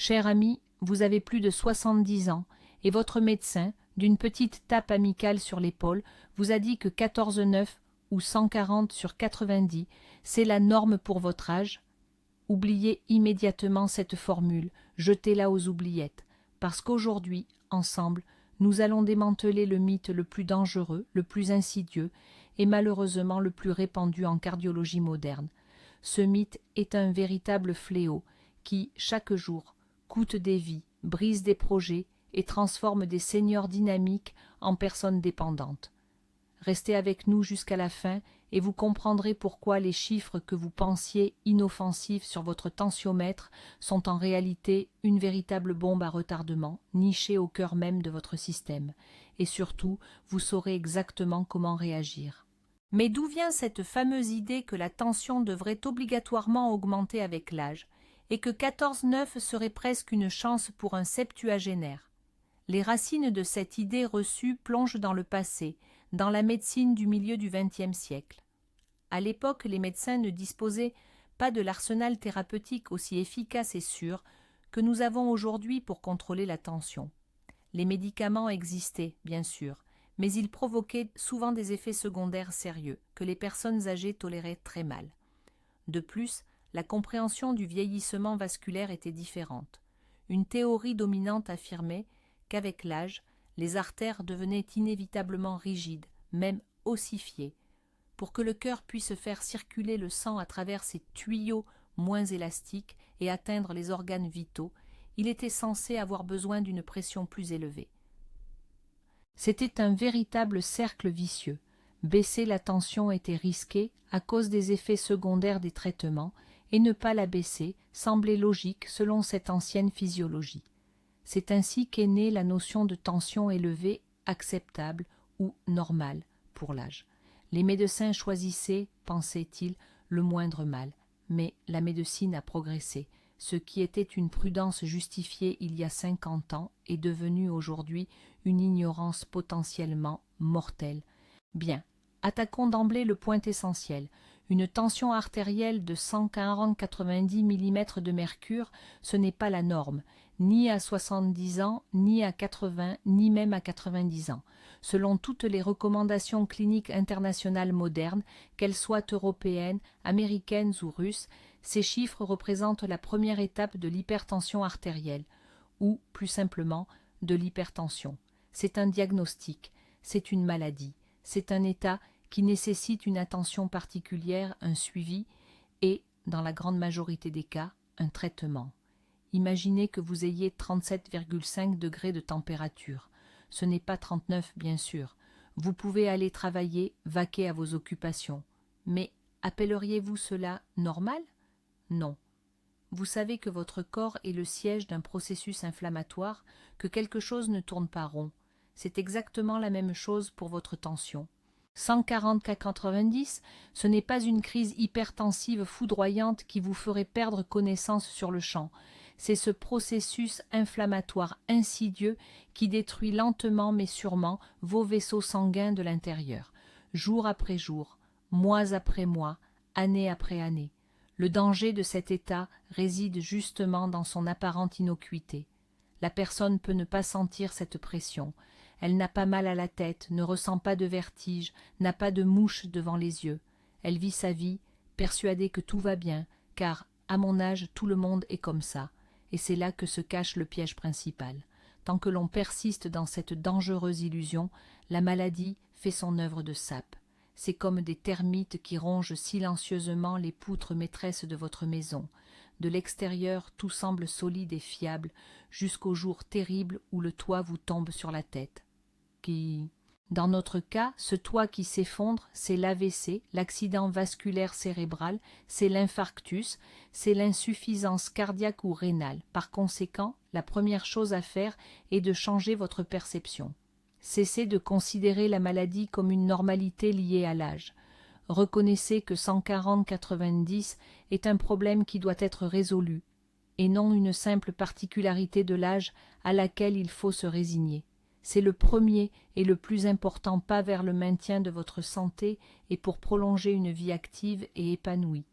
Cher ami, vous avez plus de 70 ans et votre médecin, d'une petite tape amicale sur l'épaule, vous a dit que 14,9 ou 140 sur 90, c'est la norme pour votre âge. Oubliez immédiatement cette formule, jetez-la aux oubliettes, parce qu'aujourd'hui, ensemble, nous allons démanteler le mythe le plus dangereux, le plus insidieux et malheureusement le plus répandu en cardiologie moderne. Ce mythe est un véritable fléau qui, chaque jour, coûte des vies, brise des projets et transforme des seniors dynamiques en personnes dépendantes. Restez avec nous jusqu'à la fin et vous comprendrez pourquoi les chiffres que vous pensiez inoffensifs sur votre tensiomètre sont en réalité une véritable bombe à retardement, nichée au cœur même de votre système. Et surtout, vous saurez exactement comment réagir. Mais d'où vient cette fameuse idée que la tension devrait obligatoirement augmenter avec l'âge et que 14,9 serait presque une chance pour un septuagénaire? Les racines de cette idée reçue plongent dans le passé, dans la médecine du milieu du XXe siècle. À l'époque, les médecins ne disposaient pas de l'arsenal thérapeutique aussi efficace et sûr que nous avons aujourd'hui pour contrôler la tension. Les médicaments existaient, bien sûr, mais ils provoquaient souvent des effets secondaires sérieux que les personnes âgées toléraient très mal. De plus, la compréhension du vieillissement vasculaire était différente. Une théorie dominante affirmait qu'avec l'âge, les artères devenaient inévitablement rigides, même ossifiées. Pour que le cœur puisse faire circuler le sang à travers ces tuyaux moins élastiques et atteindre les organes vitaux, il était censé avoir besoin d'une pression plus élevée. C'était un véritable cercle vicieux. Baisser la tension était risqué à cause des effets secondaires des traitements, et ne pas la baisser semblait logique selon cette ancienne physiologie. C'est ainsi qu'est née la notion de tension élevée acceptable ou normale pour l'âge. Les médecins choisissaient, pensaient-ils, le moindre mal, mais la médecine a progressé. Ce qui était une prudence justifiée il y a 50 ans est devenu aujourd'hui une ignorance potentiellement mortelle. Bien, attaquons d'emblée le point essentiel. Une tension artérielle de 140-90 mm de mercure, ce n'est pas la norme, ni à 70 ans, ni à 80, ni même à 90 ans. Selon toutes les recommandations cliniques internationales modernes, qu'elles soient européennes, américaines ou russes, ces chiffres représentent la première étape de l'hypertension artérielle, ou, plus simplement, de l'hypertension. C'est un diagnostic, c'est une maladie, c'est un état qui nécessite une attention particulière, un suivi et, dans la grande majorité des cas, un traitement. Imaginez que vous ayez 37,5 degrés de température. Ce n'est pas 39, bien sûr. Vous pouvez aller travailler, vaquer à vos occupations. Mais appelleriez-vous cela normal? Non. Vous savez que votre corps est le siège d'un processus inflammatoire, que quelque chose ne tourne pas rond. C'est exactement la même chose pour votre tension. 140/90, ce n'est pas une crise hypertensive foudroyante qui vous ferait perdre connaissance sur le champ. C'est ce processus inflammatoire insidieux qui détruit lentement mais sûrement vos vaisseaux sanguins de l'intérieur, jour après jour, mois après mois, année après année. Le danger de cet état réside justement dans son apparente innocuité. La personne peut ne pas sentir cette pression. Elle n'a pas mal à la tête, ne ressent pas de vertige, n'a pas de mouche devant les yeux. Elle vit sa vie, persuadée que tout va bien, car, à mon âge, tout le monde est comme ça. Et c'est là que se cache le piège principal. Tant que l'on persiste dans cette dangereuse illusion, la maladie fait son œuvre de sape. C'est comme des termites qui rongent silencieusement les poutres maîtresses de votre maison. De l'extérieur, tout semble solide et fiable, jusqu'au jour terrible où le toit vous tombe sur la tête. Dans notre cas, ce toit qui s'effondre, c'est l'AVC, l'accident vasculaire cérébral, c'est l'infarctus, c'est l'insuffisance cardiaque ou rénale. Par conséquent, la première chose à faire est de changer votre perception. Cessez de considérer la maladie comme une normalité liée à l'âge. Reconnaissez que 140/90 est un problème qui doit être résolu, et non une simple particularité de l'âge à laquelle il faut se résigner. C'est le premier et le plus important pas vers le maintien de votre santé et pour prolonger une vie active et épanouie.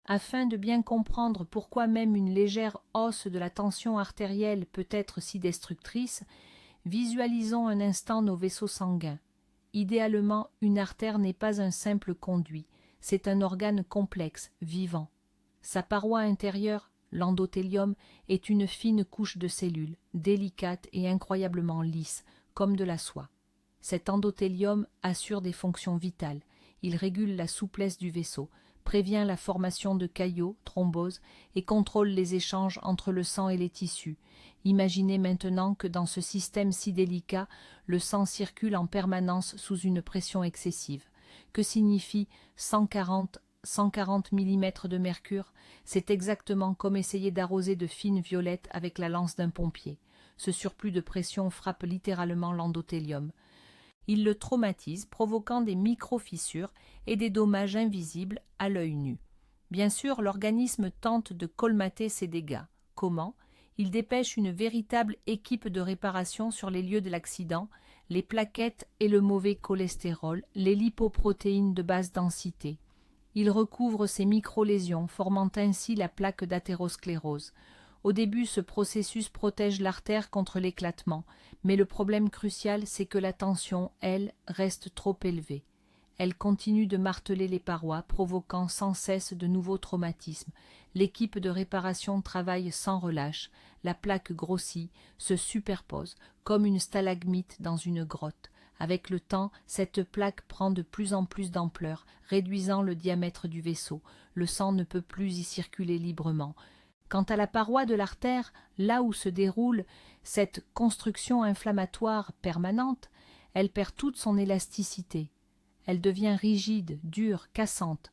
Afin de bien comprendre pourquoi même une légère hausse de la tension artérielle peut être si destructrice, visualisons un instant nos vaisseaux sanguins. Idéalement, une artère n'est pas un simple conduit, c'est un organe complexe, vivant. Sa paroi intérieure, l'endothélium, est une fine couche de cellules, délicate et incroyablement lisse, comme de la soie. Cet endothélium assure des fonctions vitales. Il régule la souplesse du vaisseau, prévient la formation de caillots, thromboses, et contrôle les échanges entre le sang et les tissus. Imaginez maintenant que dans ce système si délicat, le sang circule en permanence sous une pression excessive. Que signifie 140 mm de mercure? C'est exactement comme essayer d'arroser de fines violettes avec la lance d'un pompier. Ce surplus de pression frappe littéralement l'endothélium. Il le traumatise, provoquant des micro-fissures et des dommages invisibles à l'œil nu. Bien sûr, l'organisme tente de colmater ces dégâts. Comment? Il dépêche une véritable équipe de réparation sur les lieux de l'accident, les plaquettes et le mauvais cholestérol, les lipoprotéines de basse densité. Il recouvre ces micro-lésions, formant ainsi la plaque d'athérosclérose. Au début, ce processus protège l'artère contre l'éclatement, mais le problème crucial, c'est que la tension, elle, reste trop élevée. Elle continue de marteler les parois, provoquant sans cesse de nouveaux traumatismes. L'équipe de réparation travaille sans relâche. La plaque grossit, se superpose, comme une stalagmite dans une grotte. Avec le temps, cette plaque prend de plus en plus d'ampleur, réduisant le diamètre du vaisseau. Le sang ne peut plus y circuler librement. Quant à la paroi de l'artère, là où se déroule cette construction inflammatoire permanente, elle perd toute son élasticité. Elle devient rigide, dure, cassante.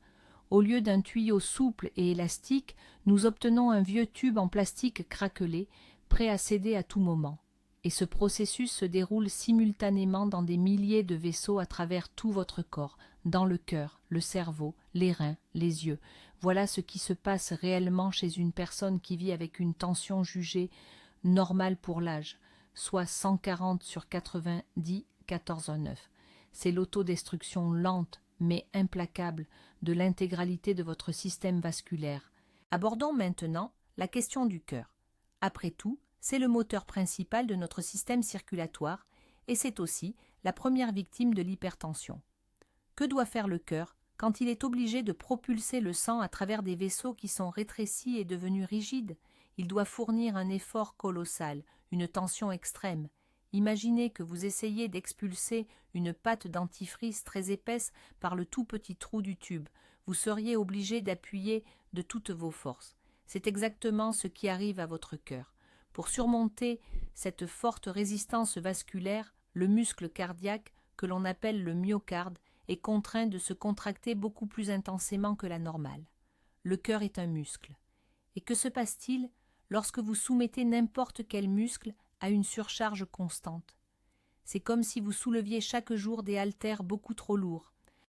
Au lieu d'un tuyau souple et élastique, nous obtenons un vieux tube en plastique craquelé, prêt à céder à tout moment. Et ce processus se déroule simultanément dans des milliers de vaisseaux à travers tout votre corps, dans le cœur, le cerveau, les reins, les yeux. Voilà ce qui se passe réellement chez une personne qui vit avec une tension jugée normale pour l'âge, soit 140 sur 90, 14,9. C'est l'autodestruction lente mais implacable de l'intégralité de votre système vasculaire. Abordons maintenant la question du cœur. Après tout, c'est le moteur principal de notre système circulatoire et c'est aussi la première victime de l'hypertension. Que doit faire le cœur quand il est obligé de propulser le sang à travers des vaisseaux qui sont rétrécis et devenus rigides? Il doit fournir un effort colossal, une tension extrême. Imaginez que vous essayez d'expulser une pâte dentifrice très épaisse par le tout petit trou du tube. Vous seriez obligé d'appuyer de toutes vos forces. C'est exactement ce qui arrive à votre cœur. Pour surmonter cette forte résistance vasculaire, le muscle cardiaque, que l'on appelle le myocarde, est contraint de se contracter beaucoup plus intensément que la normale. Le cœur est un muscle. Et que se passe-t-il lorsque vous soumettez n'importe quel muscle à une surcharge constante? C'est comme si vous souleviez chaque jour des haltères beaucoup trop lourds.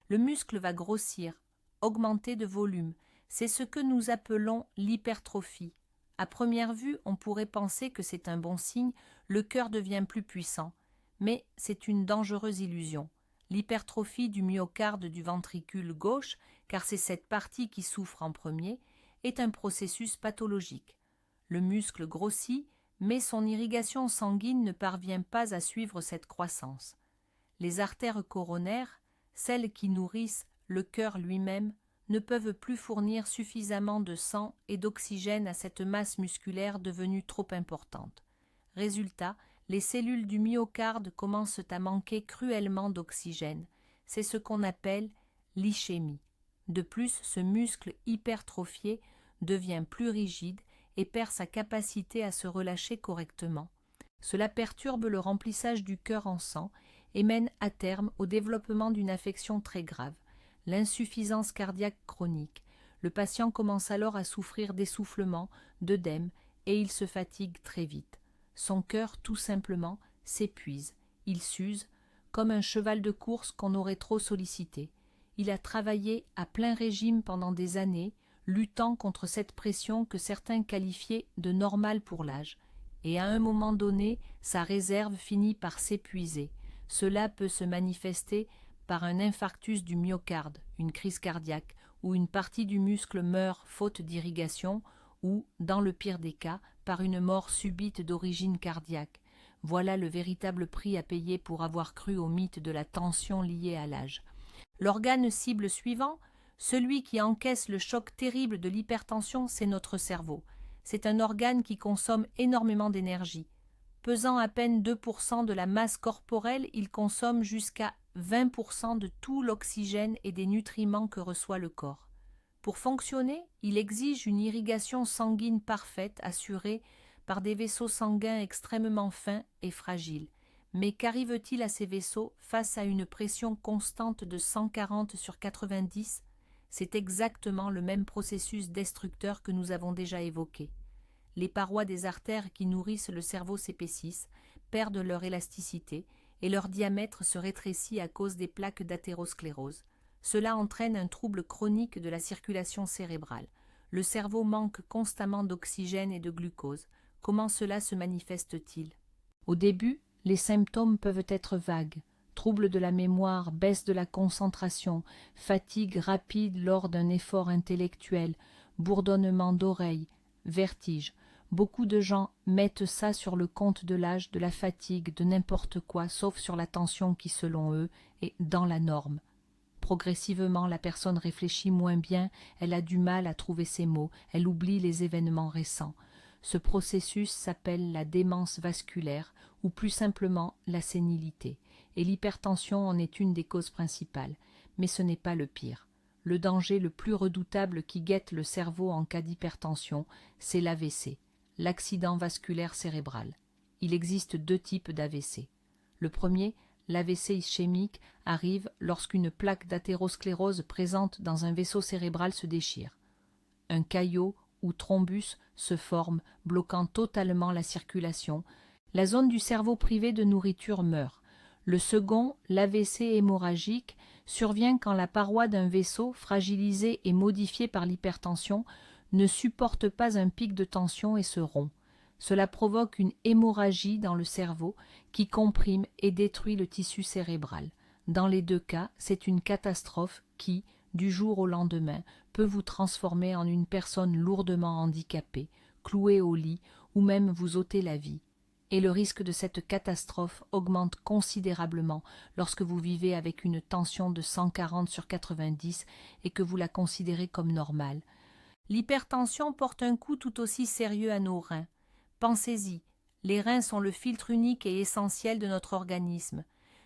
Le muscle va grossir, augmenter de volume. C'est ce que nous appelons l'hypertrophie. À première vue, on pourrait penser que c'est un bon signe, le cœur devient plus puissant. Mais c'est une dangereuse illusion. L'hypertrophie du myocarde du ventricule gauche, car c'est cette partie qui souffre en premier, est un processus pathologique. Le muscle grossit, mais son irrigation sanguine ne parvient pas à suivre cette croissance. Les artères coronaires, celles qui nourrissent le cœur lui-même, ne peuvent plus fournir suffisamment de sang et d'oxygène à cette masse musculaire devenue trop importante. Résultat, les cellules du myocarde commencent à manquer cruellement d'oxygène. C'est ce qu'on appelle l'ischémie. De plus, ce muscle hypertrophié devient plus rigide et perd sa capacité à se relâcher correctement. Cela perturbe le remplissage du cœur en sang et mène à terme au développement d'une affection très grave, l'insuffisance cardiaque chronique. Le patient commence alors à souffrir d'essoufflement, d'œdème et il se fatigue très vite. Son cœur, tout simplement, s'épuise. Il s'use, comme un cheval de course qu'on aurait trop sollicité. Il a travaillé à plein régime pendant des années, luttant contre cette pression que certains qualifiaient de normale pour l'âge. Et à un moment donné, sa réserve finit par s'épuiser. Cela peut se manifester par un infarctus du myocarde, une crise cardiaque, où une partie du muscle meurt faute d'irrigation, ou, dans le pire des cas, par une mort subite d'origine cardiaque. Voilà le véritable prix à payer pour avoir cru au mythe de la tension liée à l'âge. L'organe cible suivant, celui qui encaisse le choc terrible de l'hypertension, c'est notre cerveau. C'est un organe qui consomme énormément d'énergie. Pesant à peine 2% de la masse corporelle, il consomme jusqu'à 20% de tout l'oxygène et des nutriments que reçoit le corps. Pour fonctionner, il exige une irrigation sanguine parfaite assurée par des vaisseaux sanguins extrêmement fins et fragiles. Mais qu'arrive-t-il à ces vaisseaux face à une pression constante de 140 sur 90 ? C'est exactement le même processus destructeur que nous avons déjà évoqué. Les parois des artères qui nourrissent le cerveau s'épaississent, perdent leur élasticité et leur diamètre se rétrécit à cause des plaques d'athérosclérose. Cela entraîne un trouble chronique de la circulation cérébrale. Le cerveau manque constamment d'oxygène et de glucose. Comment cela se manifeste-t-il ? Au début, les symptômes peuvent être vagues. Troubles de la mémoire, baisse de la concentration, fatigue rapide lors d'un effort intellectuel, bourdonnement d'oreilles, vertige. Beaucoup de gens mettent ça sur le compte de l'âge, de la fatigue, de n'importe quoi, sauf sur la tension qui, selon eux, est dans la norme. Progressivement, la personne réfléchit moins bien, elle a du mal à trouver ses mots, elle oublie les événements récents. Ce processus s'appelle la démence vasculaire, ou plus simplement la sénilité, et l'hypertension en est une des causes principales. Mais ce n'est pas le pire. Le danger le plus redoutable qui guette le cerveau en cas d'hypertension, c'est l'AVC, l'accident vasculaire cérébral. Il existe 2 types d'AVC. Le premier, l'AVC ischémique, arrive lorsqu'une plaque d'athérosclérose présente dans un vaisseau cérébral se déchire. Un caillot ou thrombus se forme, bloquant totalement la circulation. La zone du cerveau privée de nourriture meurt. Le second, l'AVC hémorragique, survient quand la paroi d'un vaisseau, fragilisée et modifiée par l'hypertension, ne supporte pas un pic de tension et se rompt. Cela provoque une hémorragie dans le cerveau qui comprime et détruit le tissu cérébral. Dans les 2 cas, c'est une catastrophe qui, du jour au lendemain, peut vous transformer en une personne lourdement handicapée, clouée au lit ou même vous ôter la vie. Et le risque de cette catastrophe augmente considérablement lorsque vous vivez avec une tension de 140 sur 90 et que vous la considérez comme normale. L'hypertension porte un coup tout aussi sérieux à nos reins. Pensez-y, les reins sont le filtre unique et essentiel de notre organisme.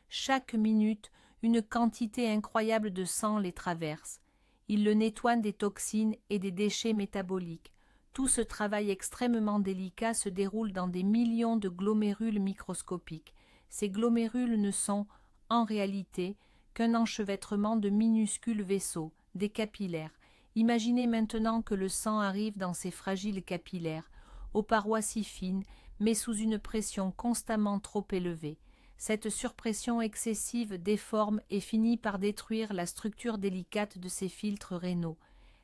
Chaque minute, une quantité incroyable de sang les traverse. Ils le nettoient des toxines et des déchets métaboliques. Tout ce travail extrêmement délicat se déroule dans des millions de glomérules microscopiques. Ces glomérules ne sont, en réalité, qu'un enchevêtrement de minuscules vaisseaux, des capillaires. Imaginez maintenant que le sang arrive dans ces fragiles capillaires, aux parois si fines, mais sous une pression constamment trop élevée. Cette surpression excessive déforme et finit par détruire la structure délicate de ces filtres rénaux.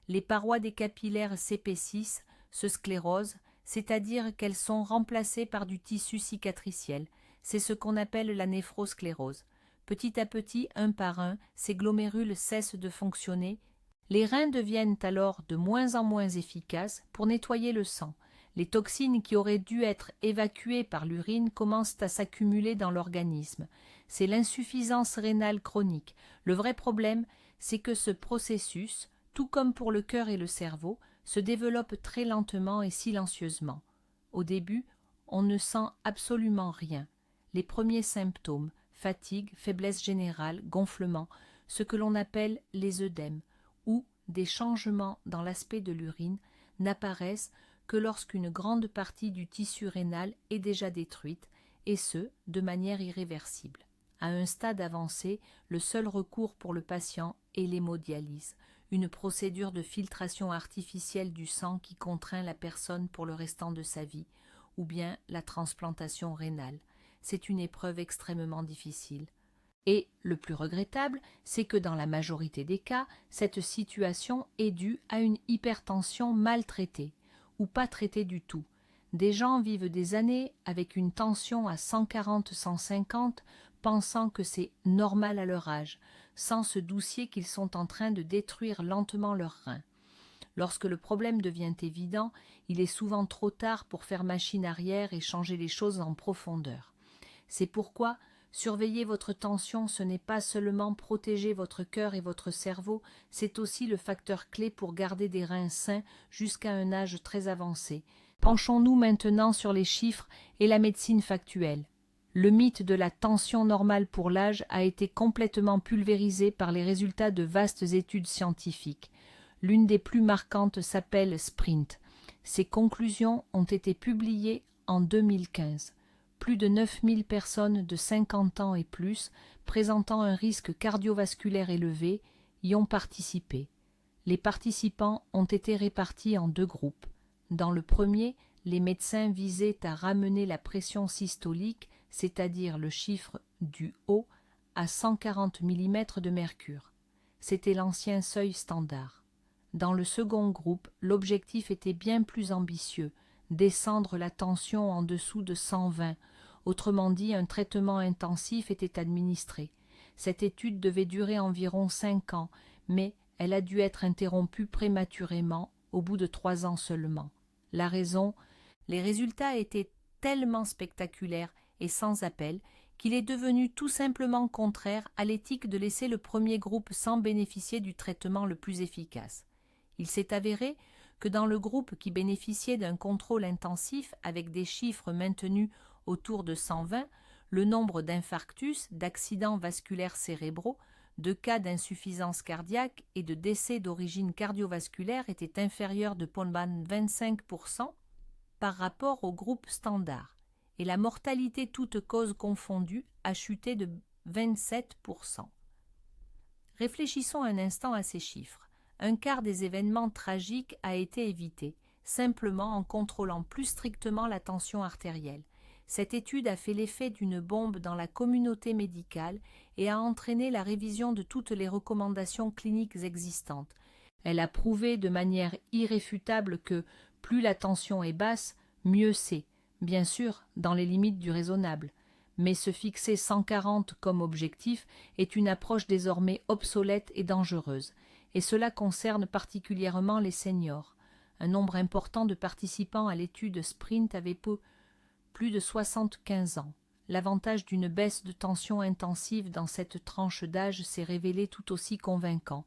Les parois des capillaires s'épaississent, se sclérosent, c'est-à-dire qu'elles sont remplacées par du tissu cicatriciel. C'est ce qu'on appelle la néphrosclérose. Petit à petit, un par un, ces glomérules cessent de fonctionner. Les reins deviennent alors de moins en moins efficaces pour nettoyer le sang. Les toxines qui auraient dû être évacuées par l'urine commencent à s'accumuler dans l'organisme. C'est l'insuffisance rénale chronique. Le vrai problème, c'est que ce processus, tout comme pour le cœur et le cerveau, se développe très lentement et silencieusement. Au début, on ne sent absolument rien. Les premiers symptômes, fatigue, faiblesse générale, gonflement, ce que l'on appelle les œdèmes, ou des changements dans l'aspect de l'urine, n'apparaissent que lorsqu'une grande partie du tissu rénal est déjà détruite, et ce, de manière irréversible. À un stade avancé, le seul recours pour le patient est l'hémodialyse, une procédure de filtration artificielle du sang qui contraint la personne pour le restant de sa vie, ou bien la transplantation rénale. C'est une épreuve extrêmement difficile. Et le plus regrettable, c'est que dans la majorité des cas, cette situation est due à une hypertension mal traitée, ou pas traitée du tout. Des gens vivent des années avec une tension à 140-150, pensant que c'est normal à leur âge, sans ce doucier qu'ils sont en train de détruire lentement leurs reins. Lorsque le problème devient évident, il est souvent trop tard pour faire machine arrière et changer les choses en profondeur. C'est pourquoi surveiller votre tension, ce n'est pas seulement protéger votre cœur et votre cerveau, c'est aussi le facteur clé pour garder des reins sains jusqu'à un âge très avancé. Penchons-nous maintenant sur les chiffres et la médecine factuelle. Le mythe de la tension normale pour l'âge a été complètement pulvérisé par les résultats de vastes études scientifiques. L'une des plus marquantes s'appelle SPRINT. Ses conclusions ont été publiées en 2015. Plus de 9000 personnes de 50 ans et plus, présentant un risque cardiovasculaire élevé, y ont participé. Les participants ont été répartis en 2 groupes. Dans le premier, les médecins visaient à ramener la pression systolique, c'est-à-dire le chiffre du haut, à 140 mm de mercure. C'était l'ancien seuil standard. Dans le second groupe, l'objectif était bien plus ambitieux, descendre la tension en dessous de 120. Autrement dit, un traitement intensif était administré. Cette étude devait durer environ 5 ans, mais elle a dû être interrompue prématurément, au bout de 3 ans seulement. La raison, les résultats étaient tellement spectaculaires et sans appel qu'il est devenu tout simplement contraire à l'éthique de laisser le premier groupe sans bénéficier du traitement le plus efficace. Il s'est avéré que dans le groupe qui bénéficiait d'un contrôle intensif avec des chiffres maintenus autour de 120, le nombre d'infarctus, d'accidents vasculaires cérébraux, de cas d'insuffisance cardiaque et de décès d'origine cardiovasculaire était inférieur de 25% par rapport au groupe standard, et la mortalité toutes causes confondues a chuté de 27%. Réfléchissons un instant à ces chiffres. Un quart des événements tragiques a été évité, simplement en contrôlant plus strictement la tension artérielle. Cette étude a fait l'effet d'une bombe dans la communauté médicale et a entraîné la révision de toutes les recommandations cliniques existantes. Elle a prouvé de manière irréfutable que plus la tension est basse, mieux c'est, bien sûr, dans les limites du raisonnable. Mais se fixer 140 comme objectif est une approche désormais obsolète et dangereuse, et cela concerne particulièrement les seniors. Un nombre important de participants à l'étude SPRINT avait plus de 75 ans. L'avantage d'une baisse de tension intensive dans cette tranche d'âge s'est révélé tout aussi convaincant.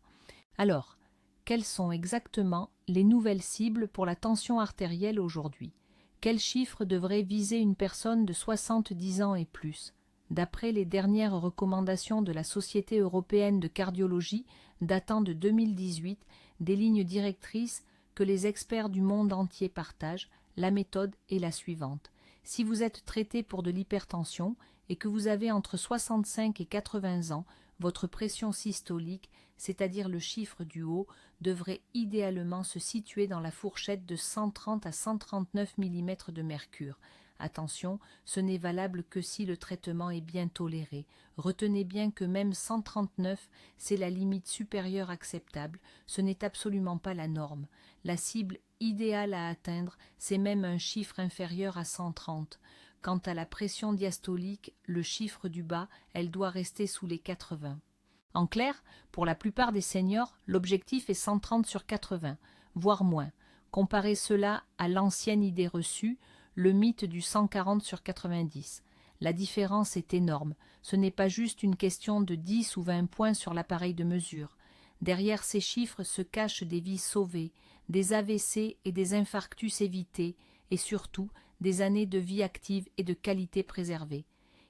Alors, quelles sont exactement les nouvelles cibles pour la tension artérielle aujourd'hui? Quels chiffres devraient viser une personne de 70 ans et plus? D'après les dernières recommandations de la Société européenne de cardiologie datant de 2018, des lignes directrices que les experts du monde entier partagent, la méthode est la suivante. Si vous êtes traité pour de l'hypertension et que vous avez entre 65 et 80 ans, votre pression systolique, c'est-à-dire le chiffre du haut, devrait idéalement se situer dans la fourchette de 130 à 139 mm de mercure. Attention, ce n'est valable que si le traitement est bien toléré. Retenez bien que même 139, c'est la limite supérieure acceptable, ce n'est absolument pas la norme. La cible idéale à atteindre, c'est même un chiffre inférieur à 130. Quant à la pression diastolique, le chiffre du bas, elle doit rester sous les 80. En clair, pour la plupart des seniors, l'objectif est 130 sur 80, voire moins. Comparez cela à l'ancienne idée reçue, le mythe du 140 sur 90. La différence est énorme. Ce n'est pas juste une question de 10 ou 20 points sur l'appareil de mesure. Derrière ces chiffres se cachent des vies sauvées, des AVC et des infarctus évités, et surtout des années de vie active et de qualité préservée.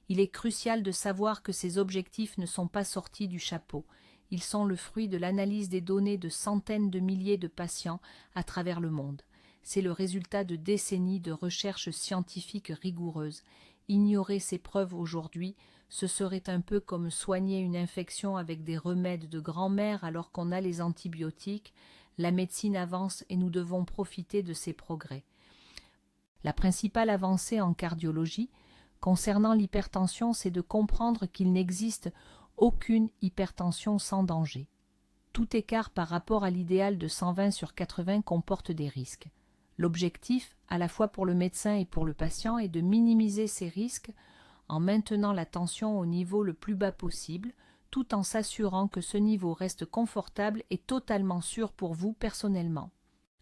Il est crucial de savoir que ces objectifs ne sont pas sortis du chapeau. Ils sont le fruit de l'analyse des données de centaines de milliers de patients à travers le monde. C'est le résultat de décennies de recherches scientifiques rigoureuses. Ignorer ces preuves aujourd'hui, ce serait un peu comme soigner une infection avec des remèdes de grand-mère alors qu'on a les antibiotiques. La médecine avance et nous devons profiter de ces progrès. La principale avancée en cardiologie, concernant l'hypertension, c'est de comprendre qu'il n'existe aucune hypertension sans danger. Tout écart par rapport à l'idéal de 120 sur 80 comporte des risques. L'objectif, à la fois pour le médecin et pour le patient, est de minimiser ces risques en maintenant la tension au niveau le plus bas possible, tout en s'assurant que ce niveau reste confortable et totalement sûr pour vous personnellement.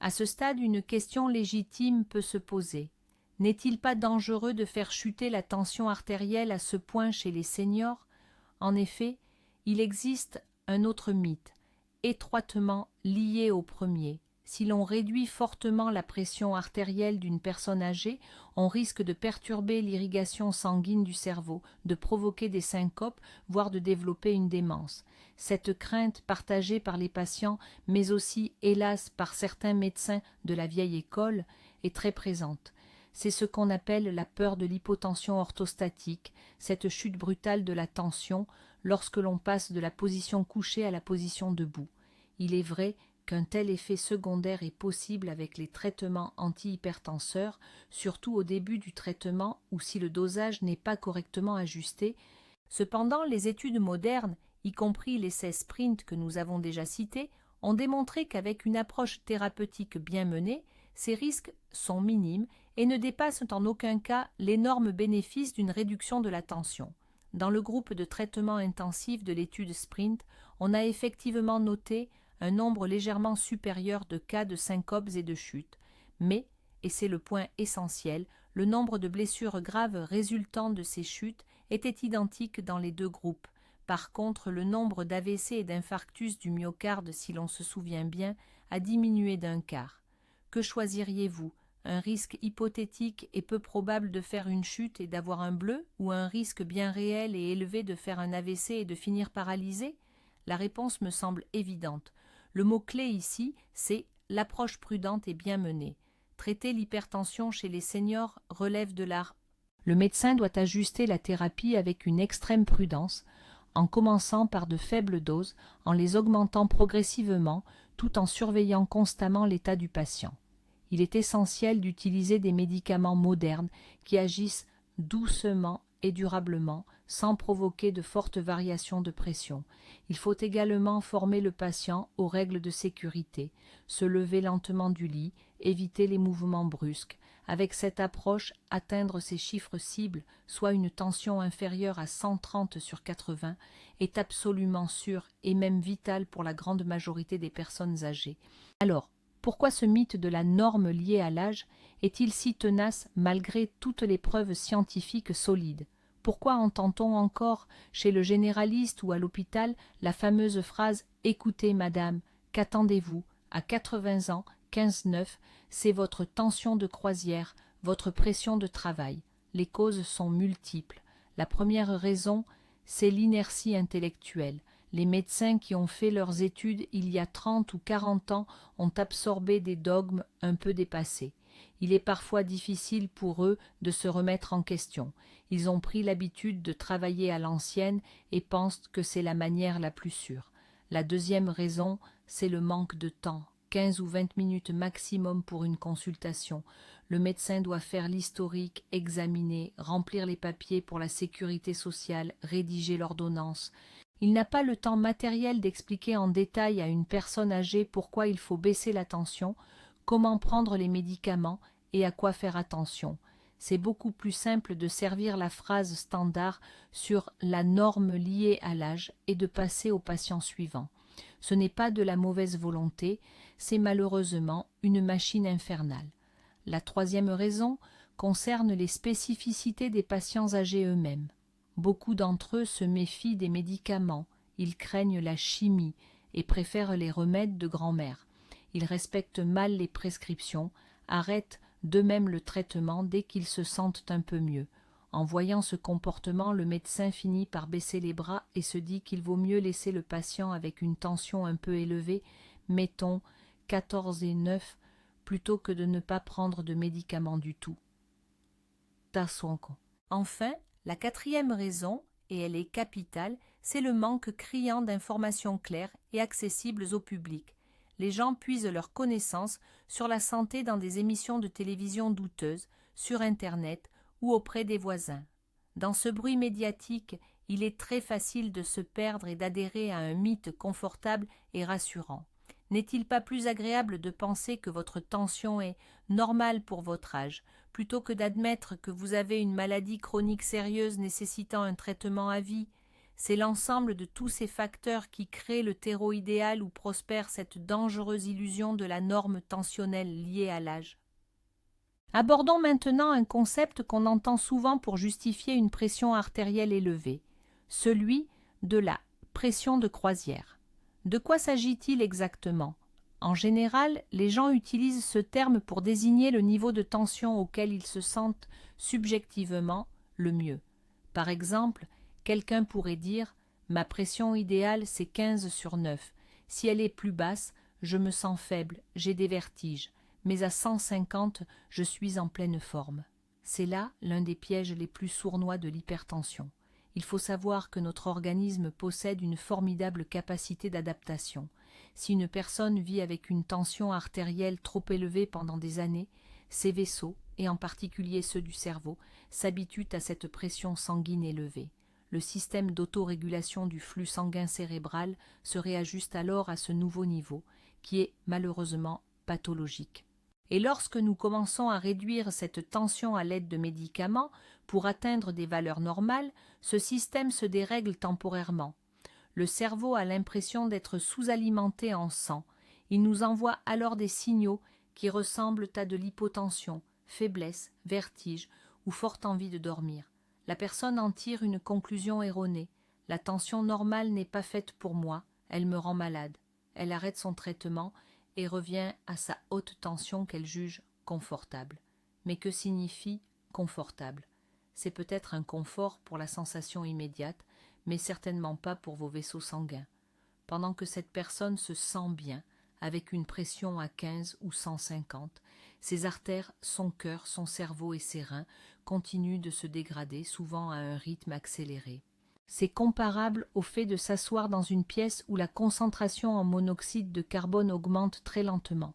À ce stade, une question légitime peut se poser. N'est-il pas dangereux de faire chuter la tension artérielle à ce point chez les seniors? En effet, il existe un autre mythe, étroitement lié au premier. Si l'on réduit fortement la pression artérielle d'une personne âgée, on risque de perturber l'irrigation sanguine du cerveau, de provoquer des syncopes, voire de développer une démence. Cette crainte partagée par les patients, mais aussi, hélas, par certains médecins de la vieille école, est très présente. C'est ce qu'on appelle la peur de l'hypotension orthostatique, cette chute brutale de la tension lorsque l'on passe de la position couchée à la position debout. Il est vrai qu'un tel effet secondaire est possible avec les traitements antihypertenseurs, surtout au début du traitement ou si le dosage n'est pas correctement ajusté. Cependant, les études modernes, y compris l'essai SPRINT que nous avons déjà cité, ont démontré qu'avec une approche thérapeutique bien menée, ces risques sont minimes et ne dépassent en aucun cas l'énorme bénéfice d'une réduction de la tension. Dans le groupe de traitement intensif de l'étude SPRINT, on a effectivement noté un nombre légèrement supérieur de cas de syncopes et de chutes, mais, et c'est le point essentiel, le nombre de blessures graves résultant de ces chutes était identique dans les deux groupes. Par contre, le nombre d'AVC et d'infarctus du myocarde, si l'on se souvient bien, a diminué d'un quart. Que choisiriez-vous? Un risque hypothétique et peu probable de faire une chute et d'avoir un bleu, ou un risque bien réel et élevé de faire un AVC et de finir paralysé? La réponse me semble évidente. Le mot-clé ici, c'est l'approche prudente et bien menée. Traiter l'hypertension chez les seniors relève de l'art. Le médecin doit ajuster la thérapie avec une extrême prudence, en commençant par de faibles doses, en les augmentant progressivement, tout en surveillant constamment l'état du patient. Il est essentiel d'utiliser des médicaments modernes qui agissent doucement et durablement, sans provoquer de fortes variations de pression. Il faut également former le patient aux règles de sécurité, se lever lentement du lit, éviter les mouvements brusques. Avec cette approche, atteindre ces chiffres cibles, soit une tension inférieure à 130/80, est absolument sûr et même vital pour la grande majorité des personnes âgées. Alors, pourquoi ce mythe de la norme liée à l'âge est-il si tenace malgré toutes les preuves scientifiques solides? Pourquoi entend-on encore chez le généraliste ou à l'hôpital la fameuse phrase « Écoutez, madame, qu'attendez-vous? À 80 ans, 15,9, c'est votre tension de croisière, votre pression de travail. » Les causes sont multiples. La première raison, c'est l'inertie intellectuelle. Les médecins qui ont fait leurs études il y a 30 ou 40 ans ont absorbé des dogmes un peu dépassés. Il est parfois difficile pour eux de se remettre en question. Ils ont pris l'habitude de travailler à l'ancienne et pensent que c'est la manière la plus sûre. La deuxième raison, c'est le manque de temps. 15 ou 20 minutes maximum pour une consultation. Le médecin doit faire l'historique, examiner, remplir les papiers pour la sécurité sociale, rédiger l'ordonnance. Il n'a pas le temps matériel d'expliquer en détail à une personne âgée pourquoi il faut baisser la tension, comment prendre les médicaments et à quoi faire attention. C'est beaucoup plus simple de servir la phrase standard sur la norme liée à l'âge et de passer au patient suivant. Ce n'est pas de la mauvaise volonté, c'est malheureusement une machine infernale. La troisième raison concerne les spécificités des patients âgés eux-mêmes. Beaucoup d'entre eux se méfient des médicaments, ils craignent la chimie et préfèrent les remèdes de grand-mère. Ils respectent mal les prescriptions, arrêtent d'eux-mêmes le traitement dès qu'ils se sentent un peu mieux. En voyant ce comportement, le médecin finit par baisser les bras et se dit qu'il vaut mieux laisser le patient avec une tension un peu élevée, mettons 14,9, plutôt que de ne pas prendre de médicaments du tout. Enfin, la quatrième raison, et elle est capitale, c'est le manque criant d'informations claires et accessibles au public. Les gens puisent leurs connaissances sur la santé dans des émissions de télévision douteuses, sur Internet ou auprès des voisins. Dans ce bruit médiatique, il est très facile de se perdre et d'adhérer à un mythe confortable et rassurant. N'est-il pas plus agréable de penser que votre tension est normale pour votre âge, plutôt que d'admettre que vous avez une maladie chronique sérieuse nécessitant un traitement à vie? C'est l'ensemble de tous ces facteurs qui créent le terreau idéal où prospère cette dangereuse illusion de la norme tensionnelle liée à l'âge. Abordons maintenant un concept qu'on entend souvent pour justifier une pression artérielle élevée, celui de la pression de croisière. De quoi s'agit-il exactement? En général, les gens utilisent ce terme pour désigner le niveau de tension auquel ils se sentent subjectivement le mieux. Par exemple, quelqu'un pourrait dire « Ma pression idéale, c'est 15/9. Si elle est plus basse, je me sens faible, j'ai des vertiges. Mais à 150, je suis en pleine forme. » C'est là l'un des pièges les plus sournois de l'hypertension. Il faut savoir que notre organisme possède une formidable capacité d'adaptation. Si une personne vit avec une tension artérielle trop élevée pendant des années, ses vaisseaux, et en particulier ceux du cerveau, s'habituent à cette pression sanguine élevée. Le système d'autorégulation du flux sanguin cérébral se réajuste alors à ce nouveau niveau, qui est malheureusement pathologique. Et lorsque nous commençons à réduire cette tension à l'aide de médicaments pour atteindre des valeurs normales, ce système se dérègle temporairement. Le cerveau a l'impression d'être sous-alimenté en sang. Il nous envoie alors des signaux qui ressemblent à de l'hypotension, faiblesse, vertige ou forte envie de dormir. La personne en tire une conclusion erronée. La tension normale n'est pas faite pour moi, elle me rend malade. Elle arrête son traitement et revient à sa haute tension qu'elle juge confortable. Mais que signifie confortable? C'est peut-être un confort pour la sensation immédiate, mais certainement pas pour vos vaisseaux sanguins. Pendant que cette personne se sent bien, avec une pression à 15 ou 150, ses artères, son cœur, son cerveau et ses reins continuent de se dégrader, souvent à un rythme accéléré. C'est comparable au fait de s'asseoir dans une pièce où la concentration en monoxyde de carbone augmente très lentement.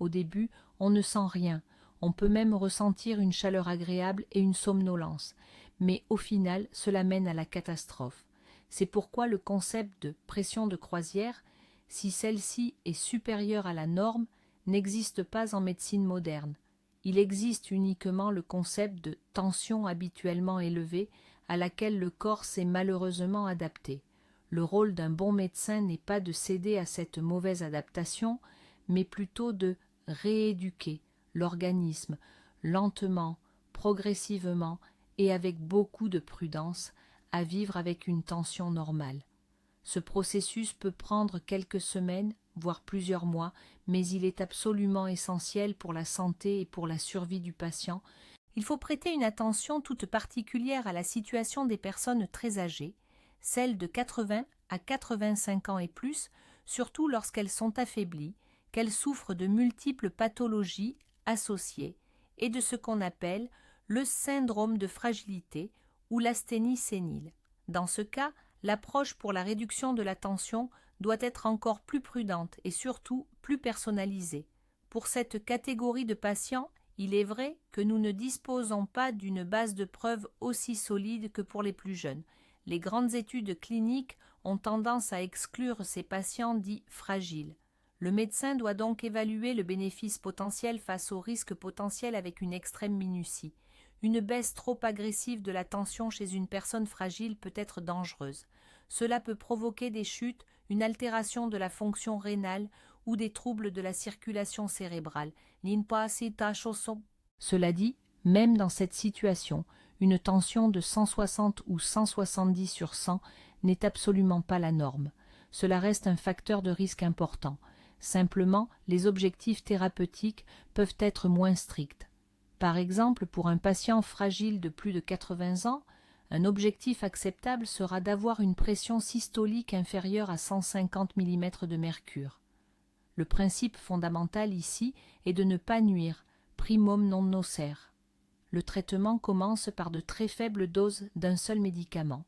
Au début, on ne sent rien, on peut même ressentir une chaleur agréable et une somnolence, mais au final, cela mène à la catastrophe. C'est pourquoi le concept de pression de croisière, si celle-ci est supérieure à la norme, n'existe pas en médecine moderne. Il existe uniquement le concept de tension habituellement élevée à laquelle le corps s'est malheureusement adapté. Le rôle d'un bon médecin n'est pas de céder à cette mauvaise adaptation, mais plutôt de rééduquer l'organisme lentement, progressivement et avec beaucoup de prudence à vivre avec une tension normale. Ce processus peut prendre quelques semaines, voire plusieurs mois, mais il est absolument essentiel pour la santé et pour la survie du patient. Il faut prêter une attention toute particulière à la situation des personnes très âgées, celles de 80 à 85 ans et plus, surtout lorsqu'elles sont affaiblies, qu'elles souffrent de multiples pathologies associées et de ce qu'on appelle le syndrome de fragilité ou l'asthénie sénile. Dans ce cas, l'approche pour la réduction de la tension doit être encore plus prudente et surtout plus personnalisée. Pour cette catégorie de patients, il est vrai que nous ne disposons pas d'une base de preuves aussi solide que pour les plus jeunes. Les grandes études cliniques ont tendance à exclure ces patients dits fragiles. Le médecin doit donc évaluer le bénéfice potentiel face au risque potentiel avec une extrême minutie. Une baisse trop agressive de la tension chez une personne fragile peut être dangereuse. Cela peut provoquer des chutes, une altération de la fonction rénale ou des troubles de la circulation cérébrale. Cela dit, même dans cette situation, une tension de 160 ou 170 sur 100 n'est absolument pas la norme. Cela reste un facteur de risque important. Simplement, les objectifs thérapeutiques peuvent être moins stricts. Par exemple, pour un patient fragile de plus de 80 ans, un objectif acceptable sera d'avoir une pression systolique inférieure à 150 mm de mercure. Le principe fondamental ici est de ne pas nuire, primum non nocere. Le traitement commence par de très faibles doses d'un seul médicament,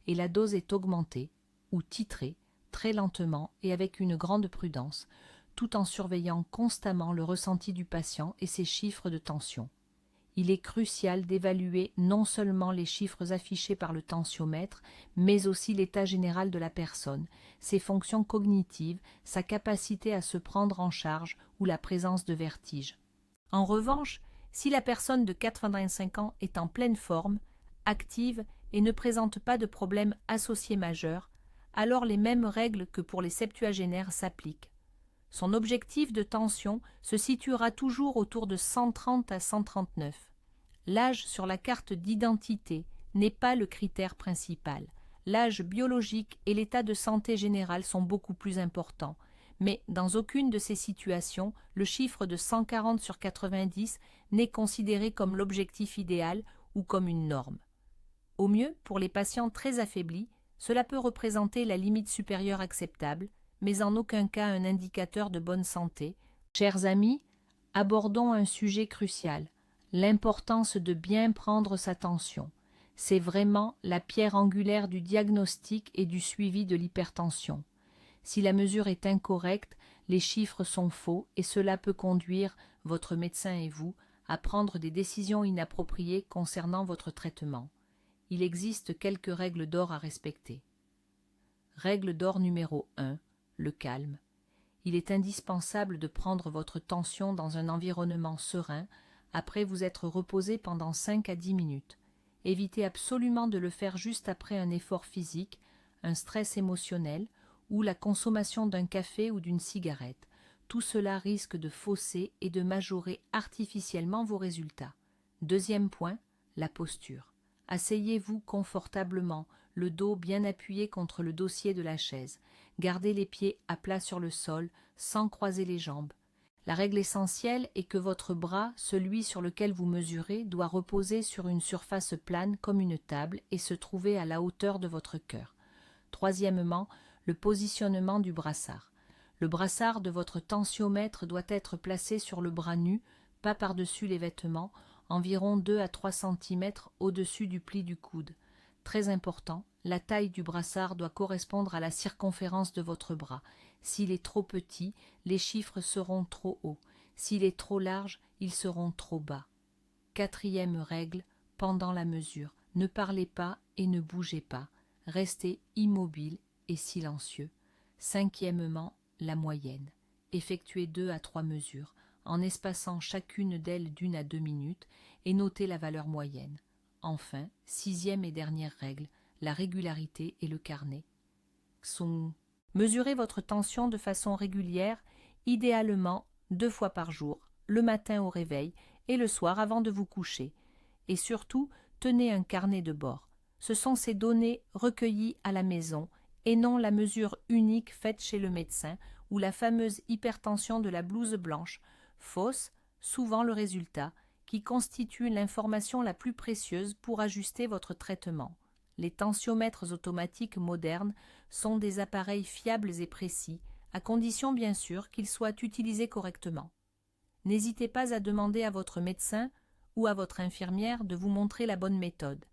et la dose est augmentée, ou titrée, très lentement et avec une grande prudence, tout en surveillant constamment le ressenti du patient et ses chiffres de tension. Il est crucial d'évaluer non seulement les chiffres affichés par le tensiomètre, mais aussi l'état général de la personne, ses fonctions cognitives, sa capacité à se prendre en charge ou la présence de vertiges. En revanche, si la personne de 85 ans est en pleine forme, active et ne présente pas de problème associé majeur, alors les mêmes règles que pour les septuagénaires s'appliquent. Son objectif de tension se situera toujours autour de 130 à 139. L'âge sur la carte d'identité n'est pas le critère principal. L'âge biologique et l'état de santé général sont beaucoup plus importants, mais dans aucune de ces situations, le chiffre de 140 sur 90 n'est considéré comme l'objectif idéal ou comme une norme. Au mieux, pour les patients très affaiblis, cela peut représenter la limite supérieure acceptable, mais en aucun cas un indicateur de bonne santé. Chers amis, abordons un sujet crucial, l'importance de bien prendre sa tension. C'est vraiment la pierre angulaire du diagnostic et du suivi de l'hypertension. Si la mesure est incorrecte, les chiffres sont faux et cela peut conduire votre médecin et vous à prendre des décisions inappropriées concernant votre traitement. Il existe quelques règles d'or à respecter. Règle d'or numéro 1, le calme. Il est indispensable de prendre votre tension dans un environnement serein après vous être reposé pendant 5 à 10 minutes. Évitez absolument de le faire juste après un effort physique, un stress émotionnel ou la consommation d'un café ou d'une cigarette. Tout cela risque de fausser et de majorer artificiellement vos résultats. Deuxième point, la posture. Asseyez-vous confortablement, le dos bien appuyé contre le dossier de la chaise. Gardez les pieds à plat sur le sol, sans croiser les jambes. La règle essentielle est que votre bras, celui sur lequel vous mesurez, doit reposer sur une surface plane comme une table et se trouver à la hauteur de votre cœur. Troisièmement, le positionnement du brassard. Le brassard de votre tensiomètre doit être placé sur le bras nu, pas par-dessus les vêtements, environ 2 à 3 cm au-dessus du pli du coude. Très important, la taille du brassard doit correspondre à la circonférence de votre bras. S'il est trop petit, les chiffres seront trop hauts. S'il est trop large, ils seront trop bas. Quatrième règle, pendant la mesure, ne parlez pas et ne bougez pas. Restez immobile et silencieux. Cinquièmement, la moyenne. Effectuez 2 à 3 mesures, en espaçant chacune d'elles d'1 à 2 minutes, et notez la valeur moyenne. Enfin, sixième et dernière règle, la régularité et le carnet. Mesurez votre tension de façon régulière, idéalement 2 fois par jour, le matin au réveil et le soir avant de vous coucher. Et surtout, tenez un carnet de bord. Ce sont ces données recueillies à la maison et non la mesure unique faite chez le médecin ou la fameuse hypertension de la blouse blanche, fausse, souvent le résultat, qui constitue l'information la plus précieuse pour ajuster votre traitement. Les tensiomètres automatiques modernes sont des appareils fiables et précis, à condition bien sûr qu'ils soient utilisés correctement. N'hésitez pas à demander à votre médecin ou à votre infirmière de vous montrer la bonne méthode.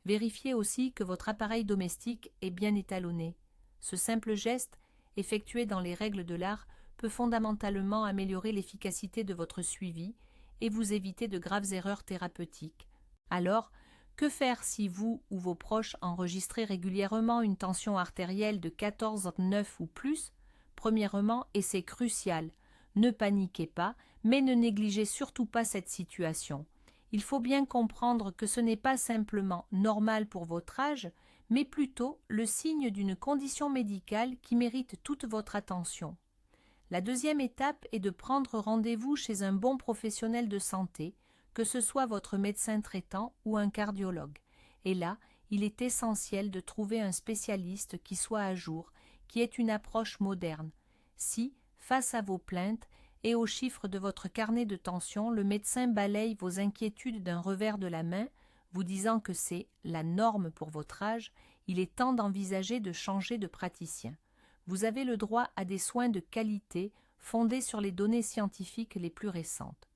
Vérifiez aussi que votre appareil domestique est bien étalonné. Ce simple geste, effectué dans les règles de l'art, peut fondamentalement améliorer l'efficacité de votre suivi et vous éviter de graves erreurs thérapeutiques. Alors, que faire si vous ou vos proches enregistrez régulièrement une tension artérielle de 14/9 ou plus? Premièrement, et c'est crucial, ne paniquez pas, mais ne négligez surtout pas cette situation. Il faut bien comprendre que ce n'est pas simplement normal pour votre âge, mais plutôt le signe d'une condition médicale qui mérite toute votre attention. La deuxième étape est de prendre rendez-vous chez un bon professionnel de santé, que ce soit votre médecin traitant ou un cardiologue. Et là, il est essentiel de trouver un spécialiste qui soit à jour, qui ait une approche moderne. Si, face à vos plaintes et aux chiffres de votre carnet de tension, le médecin balaye vos inquiétudes d'un revers de la main, vous disant que c'est la norme pour votre âge, il est temps d'envisager de changer de praticien. Vous avez le droit à des soins de qualité fondés sur les données scientifiques les plus récentes.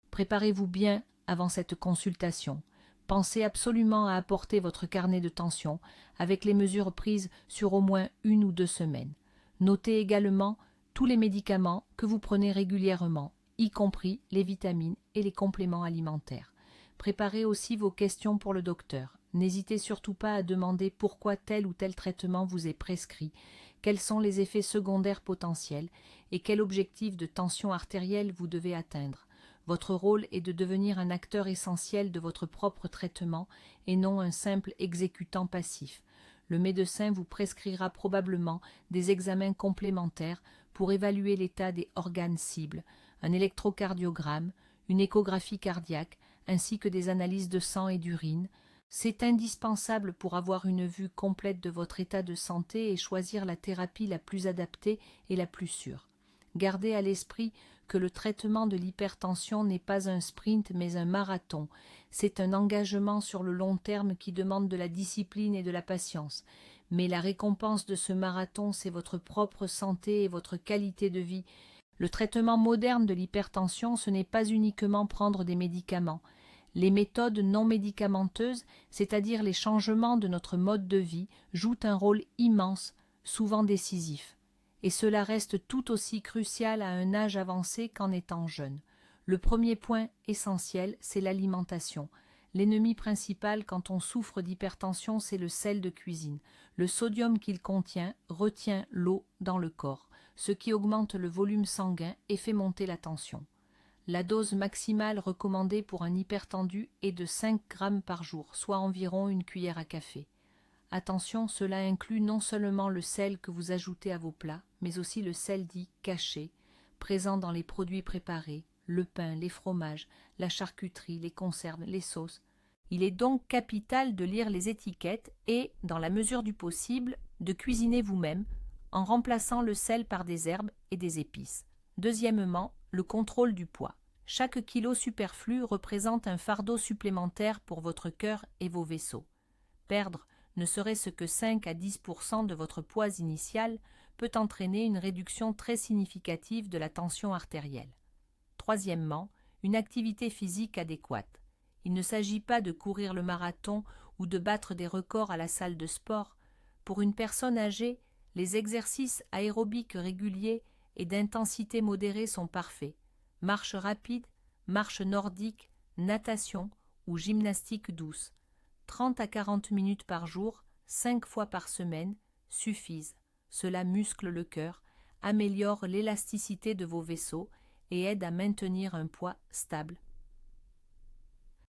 Préparez-vous bien avant cette consultation. Pensez absolument à apporter votre carnet de tension avec les mesures prises sur au moins 1 ou 2 semaines. Notez également tous les médicaments que vous prenez régulièrement, y compris les vitamines et les compléments alimentaires. Préparez aussi vos questions pour le docteur. N'hésitez surtout pas à demander pourquoi tel ou tel traitement vous est prescrit, quels sont les effets secondaires potentiels et quel objectif de tension artérielle vous devez atteindre. Votre rôle est de devenir un acteur essentiel de votre propre traitement et non un simple exécutant passif. Le médecin vous prescrira probablement des examens complémentaires pour évaluer l'état des organes cibles, un électrocardiogramme, une échographie cardiaque, ainsi que des analyses de sang et d'urine. C'est indispensable pour avoir une vue complète de votre état de santé et choisir la thérapie la plus adaptée et la plus sûre. Gardez à l'esprit que le traitement de l'hypertension n'est pas un sprint mais un marathon. C'est un engagement sur le long terme qui demande de la discipline et de la patience. Mais la récompense de ce marathon, c'est votre propre santé et votre qualité de vie. Le traitement moderne de l'hypertension, ce n'est pas uniquement prendre des médicaments. Les méthodes non médicamenteuses, c'est-à-dire les changements de notre mode de vie, jouent un rôle immense, souvent décisif. Et cela reste tout aussi crucial à un âge avancé qu'en étant jeune. Le premier point essentiel, c'est l'alimentation. L'ennemi principal quand on souffre d'hypertension, c'est le sel de cuisine. Le sodium qu'il contient retient l'eau dans le corps, ce qui augmente le volume sanguin et fait monter la tension. La dose maximale recommandée pour un hypertendu est de 5 grammes par jour, soit environ une cuillère à café. Attention, cela inclut non seulement le sel que vous ajoutez à vos plats, mais aussi le sel dit caché, présent dans les produits préparés, le pain, les fromages, la charcuterie, les conserves, les sauces. Il est donc capital de lire les étiquettes et, dans la mesure du possible, de cuisiner vous-même, en remplaçant le sel par des herbes et des épices. Deuxièmement, le contrôle du poids. Chaque kilo superflu représente un fardeau supplémentaire pour votre cœur et vos vaisseaux. Perdre ne serait-ce que 5 à 10% de votre poids initial peut entraîner une réduction très significative de la tension artérielle. Troisièmement, une activité physique adéquate. Il ne s'agit pas de courir le marathon ou de battre des records à la salle de sport. Pour une personne âgée, les exercices aérobiques réguliers et d'intensité modérée sont parfaits. Marche rapide, marche nordique, natation ou gymnastique douce. 30 à 40 minutes par jour, 5 fois par semaine, suffisent. Cela muscle le cœur, améliore l'élasticité de vos vaisseaux et aide à maintenir un poids stable.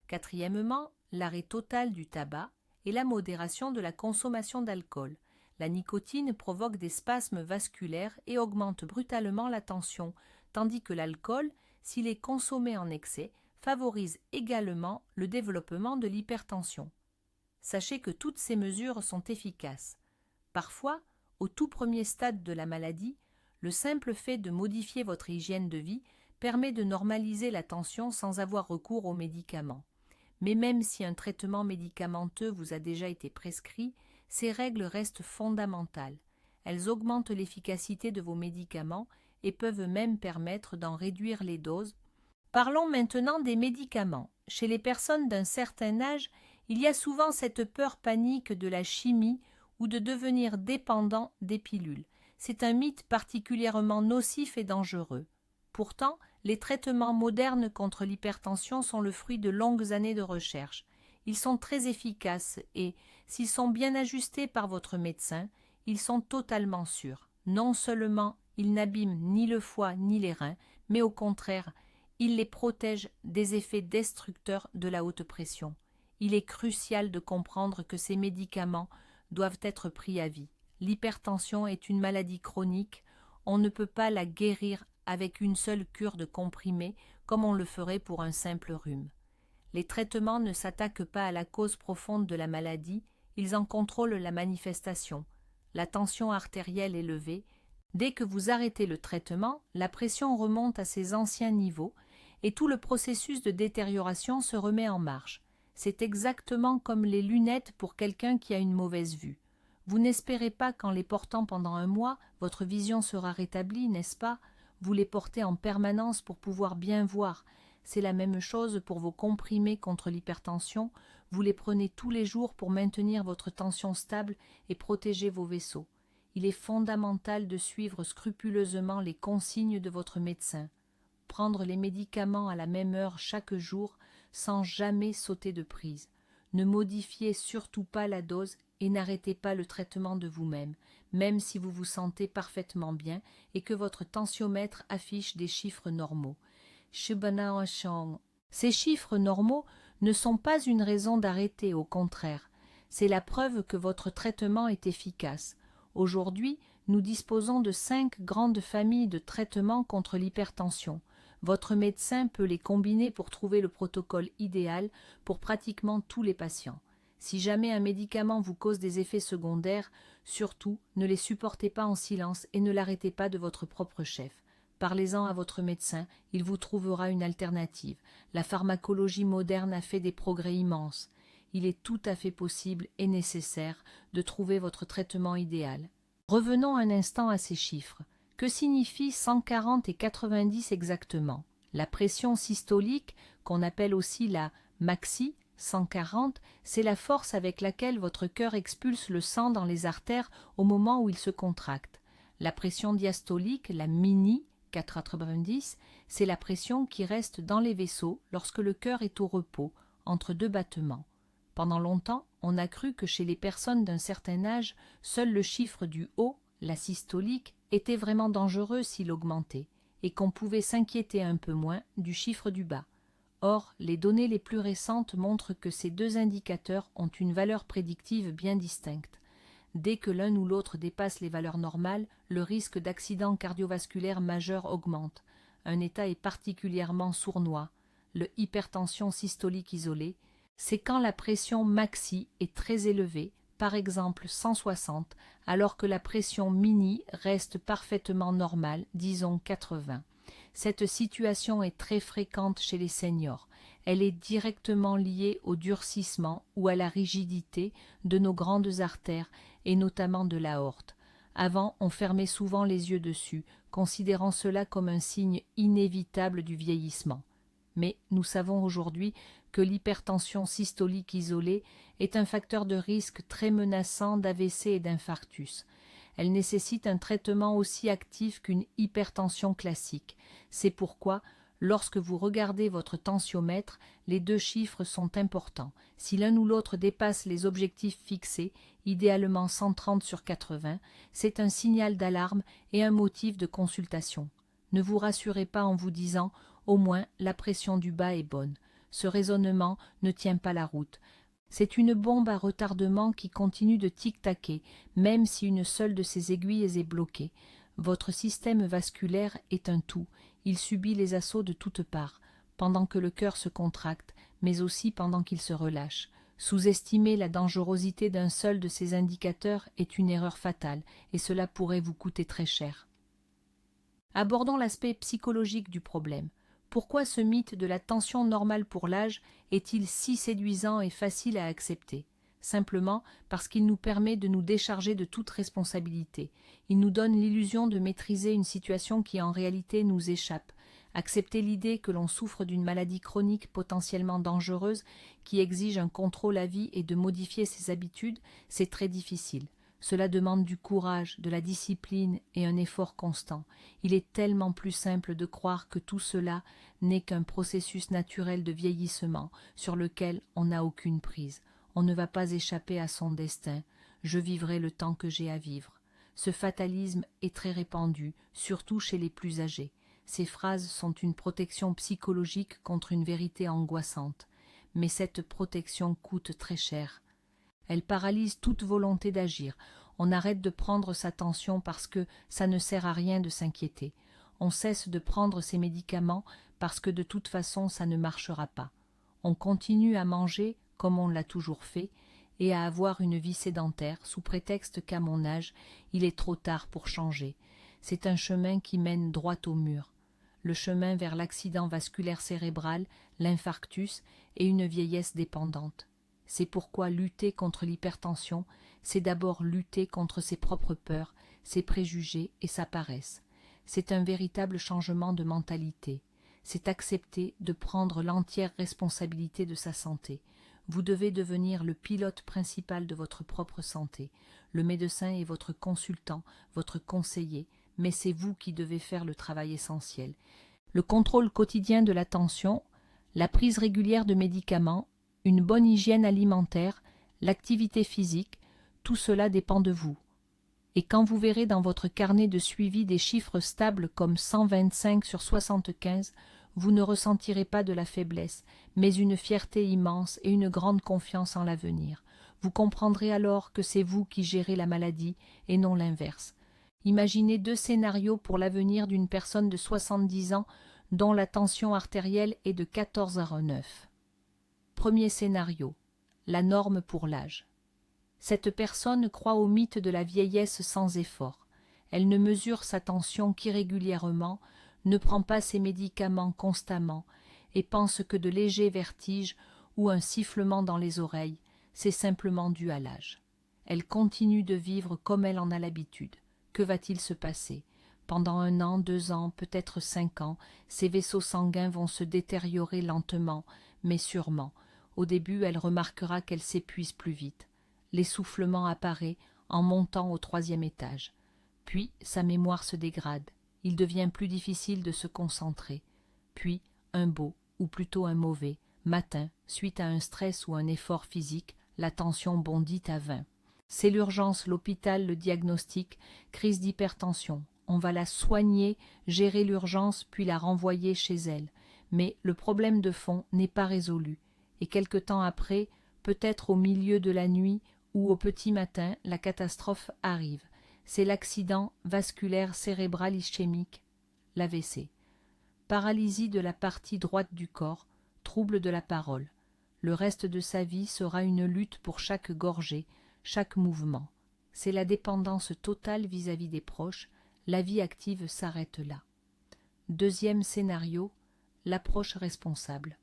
Quatrièmement, l'arrêt total du tabac et la modération de la consommation d'alcool. La nicotine provoque des spasmes vasculaires et augmente brutalement la tension, tandis que l'alcool, s'il est consommé en excès, favorise également le développement de l'hypertension. Sachez que toutes ces mesures sont efficaces. Parfois, au tout premier stade de la maladie, le simple fait de modifier votre hygiène de vie permet de normaliser la tension sans avoir recours aux médicaments. Mais même si un traitement médicamenteux vous a déjà été prescrit, ces règles restent fondamentales. Elles augmentent l'efficacité de vos médicaments et peuvent même permettre d'en réduire les doses. Parlons maintenant des médicaments. Chez les personnes d'un certain âge, il y a souvent cette peur panique de la chimie ou de devenir dépendant des pilules. C'est un mythe particulièrement nocif et dangereux. Pourtant, les traitements modernes contre l'hypertension sont le fruit de longues années de recherche. Ils sont très efficaces et, s'ils sont bien ajustés par votre médecin, ils sont totalement sûrs. Non seulement ils n'abîment ni le foie ni les reins, mais au contraire, ils les protègent des effets destructeurs de la haute pression. Il est crucial de comprendre que ces médicaments doivent être pris à vie. L'hypertension est une maladie chronique, on ne peut pas la guérir avec une seule cure de comprimés comme on le ferait pour un simple rhume. Les traitements ne s'attaquent pas à la cause profonde de la maladie, ils en contrôlent la manifestation. La tension artérielle élevée, dès que vous arrêtez le traitement, la pression remonte à ses anciens niveaux et tout le processus de détérioration se remet en marche. C'est exactement comme les lunettes pour quelqu'un qui a une mauvaise vue. Vous n'espérez pas qu'en les portant pendant un mois, votre vision sera rétablie, n'est-ce pas? Vous les portez en permanence pour pouvoir bien voir. C'est la même chose pour vos comprimés contre l'hypertension. Vous les prenez tous les jours pour maintenir votre tension stable et protéger vos vaisseaux. Il est fondamental de suivre scrupuleusement les consignes de votre médecin. Prendre les médicaments à la même heure chaque jour sans jamais sauter de prise. Ne modifiez surtout pas la dose et n'arrêtez pas le traitement de vous-même, même si vous vous sentez parfaitement bien et que votre tensiomètre affiche des chiffres normaux. Ces chiffres normaux ne sont pas une raison d'arrêter, au contraire. C'est la preuve que votre traitement est efficace. Aujourd'hui, nous disposons de 5 grandes familles de traitements contre l'hypertension. Votre médecin peut les combiner pour trouver le protocole idéal pour pratiquement tous les patients. Si jamais un médicament vous cause des effets secondaires, surtout ne les supportez pas en silence et ne l'arrêtez pas de votre propre chef. Parlez-en à votre médecin, il vous trouvera une alternative. La pharmacologie moderne a fait des progrès immenses. Il est tout à fait possible et nécessaire de trouver votre traitement idéal. Revenons un instant à ces chiffres. Que signifient 140 et 90 exactement? La pression systolique, qu'on appelle aussi la maxi, 140, c'est la force avec laquelle votre cœur expulse le sang dans les artères au moment où il se contracte. La pression diastolique, la mini, 490, c'est la pression qui reste dans les vaisseaux lorsque le cœur est au repos, entre 2 battements. Pendant longtemps, on a cru que chez les personnes d'un certain âge, seul le chiffre du haut, la systolique, était vraiment dangereux s'il augmentait, et qu'on pouvait s'inquiéter un peu moins du chiffre du bas. Or, les données les plus récentes montrent que ces 2 indicateurs ont une valeur prédictive bien distincte. Dès que l'un ou l'autre dépasse les valeurs normales, le risque d'accident cardiovasculaire majeur augmente. Un état est particulièrement sournois, le hypertension systolique isolée, c'est quand la pression maxi est très élevée, par exemple 160, alors que la pression mini reste parfaitement normale, disons 80. Cette situation est très fréquente chez les seniors. Elle est directement liée au durcissement ou à la rigidité de nos grandes artères et notamment de l'aorte. Avant, on fermait souvent les yeux dessus, considérant cela comme un signe inévitable du vieillissement. Mais nous savons aujourd'hui que l'hypertension systolique isolée est un facteur de risque très menaçant d'AVC et d'infarctus. Elle nécessite un traitement aussi actif qu'une hypertension classique. C'est pourquoi, lorsque vous regardez votre tensiomètre, les 2 chiffres sont importants. Si l'un ou l'autre dépasse les objectifs fixés, idéalement 130 sur 80, c'est un signal d'alarme et un motif de consultation. Ne vous rassurez pas en vous disant « au moins la pression du bas est bonne ». Ce raisonnement ne tient pas la route. C'est une bombe à retardement qui continue de tic-taquer, même si une seule de ses aiguilles est bloquée. Votre système vasculaire est un tout, il subit les assauts de toutes parts, pendant que le cœur se contracte, mais aussi pendant qu'il se relâche. Sous-estimer la dangerosité d'un seul de ces indicateurs est une erreur fatale, et cela pourrait vous coûter très cher. Abordons l'aspect psychologique du problème. Pourquoi ce mythe de la tension normale pour l'âge est-il si séduisant et facile à accepter? Simplement parce qu'il nous permet de nous décharger de toute responsabilité. Il nous donne l'illusion de maîtriser une situation qui en réalité nous échappe. Accepter l'idée que l'on souffre d'une maladie chronique potentiellement dangereuse qui exige un contrôle à vie et de modifier ses habitudes, c'est très difficile. Cela demande du courage, de la discipline et un effort constant. Il est tellement plus simple de croire que tout cela n'est qu'un processus naturel de vieillissement sur lequel on n'a aucune prise. On ne va pas échapper à son destin. Je vivrai le temps que j'ai à vivre. Ce fatalisme est très répandu, surtout chez les plus âgés. Ces phrases sont une protection psychologique contre une vérité angoissante. Mais cette protection coûte très cher. Elle paralyse toute volonté d'agir. On arrête de prendre sa tension parce que ça ne sert à rien de s'inquiéter. On cesse de prendre ses médicaments parce que de toute façon ça ne marchera pas. On continue à manger comme on l'a toujours fait et à avoir une vie sédentaire sous prétexte qu'à mon âge, il est trop tard pour changer. C'est un chemin qui mène droit au mur. Le chemin vers l'accident vasculaire cérébral, l'infarctus et une vieillesse dépendante. C'est pourquoi lutter contre l'hypertension, c'est d'abord lutter contre ses propres peurs, ses préjugés et sa paresse. C'est un véritable changement de mentalité. C'est accepter de prendre l'entière responsabilité de sa santé. Vous devez devenir le pilote principal de votre propre santé. Le médecin est votre consultant, votre conseiller, mais c'est vous qui devez faire le travail essentiel. Le contrôle quotidien de la tension, la prise régulière de médicaments, une bonne hygiène alimentaire, l'activité physique, tout cela dépend de vous. Et quand vous verrez dans votre carnet de suivi des chiffres stables comme 125 sur 75, vous ne ressentirez pas de la faiblesse, mais une fierté immense et une grande confiance en l'avenir. Vous comprendrez alors que c'est vous qui gérez la maladie et non l'inverse. Imaginez 2 scénarios pour l'avenir d'une personne de 70 ans dont la tension artérielle est de 14/9. Premier scénario, la norme pour l'âge. Cette personne croit au mythe de la vieillesse sans effort. Elle ne mesure sa tension qu'irrégulièrement, ne prend pas ses médicaments constamment et pense que de légers vertiges ou un sifflement dans les oreilles, c'est simplement dû à l'âge. Elle continue de vivre comme elle en a l'habitude. Que va-t-il se passer? Pendant 1 an, 2 ans, peut-être 5 ans, ses vaisseaux sanguins vont se détériorer lentement, mais sûrement. Au début, elle remarquera qu'elle s'épuise plus vite. L'essoufflement apparaît en montant au 3e étage. Puis, sa mémoire se dégrade. Il devient plus difficile de se concentrer. Puis, un beau, ou plutôt un mauvais, matin, suite à un stress ou un effort physique, la tension bondit à 20. C'est l'urgence, l'hôpital le diagnostic, crise d'hypertension. On va la soigner, gérer l'urgence, puis la renvoyer chez elle. Mais le problème de fond n'est pas résolu. Et quelque temps après, peut-être au milieu de la nuit ou au petit matin, la catastrophe arrive. C'est l'accident vasculaire cérébral ischémique, l'AVC. Paralysie de la partie droite du corps, trouble de la parole. Le reste de sa vie sera une lutte pour chaque gorgée, chaque mouvement. C'est la dépendance totale vis-à-vis des proches, la vie active s'arrête là. Deuxième scénario, l'approche responsable.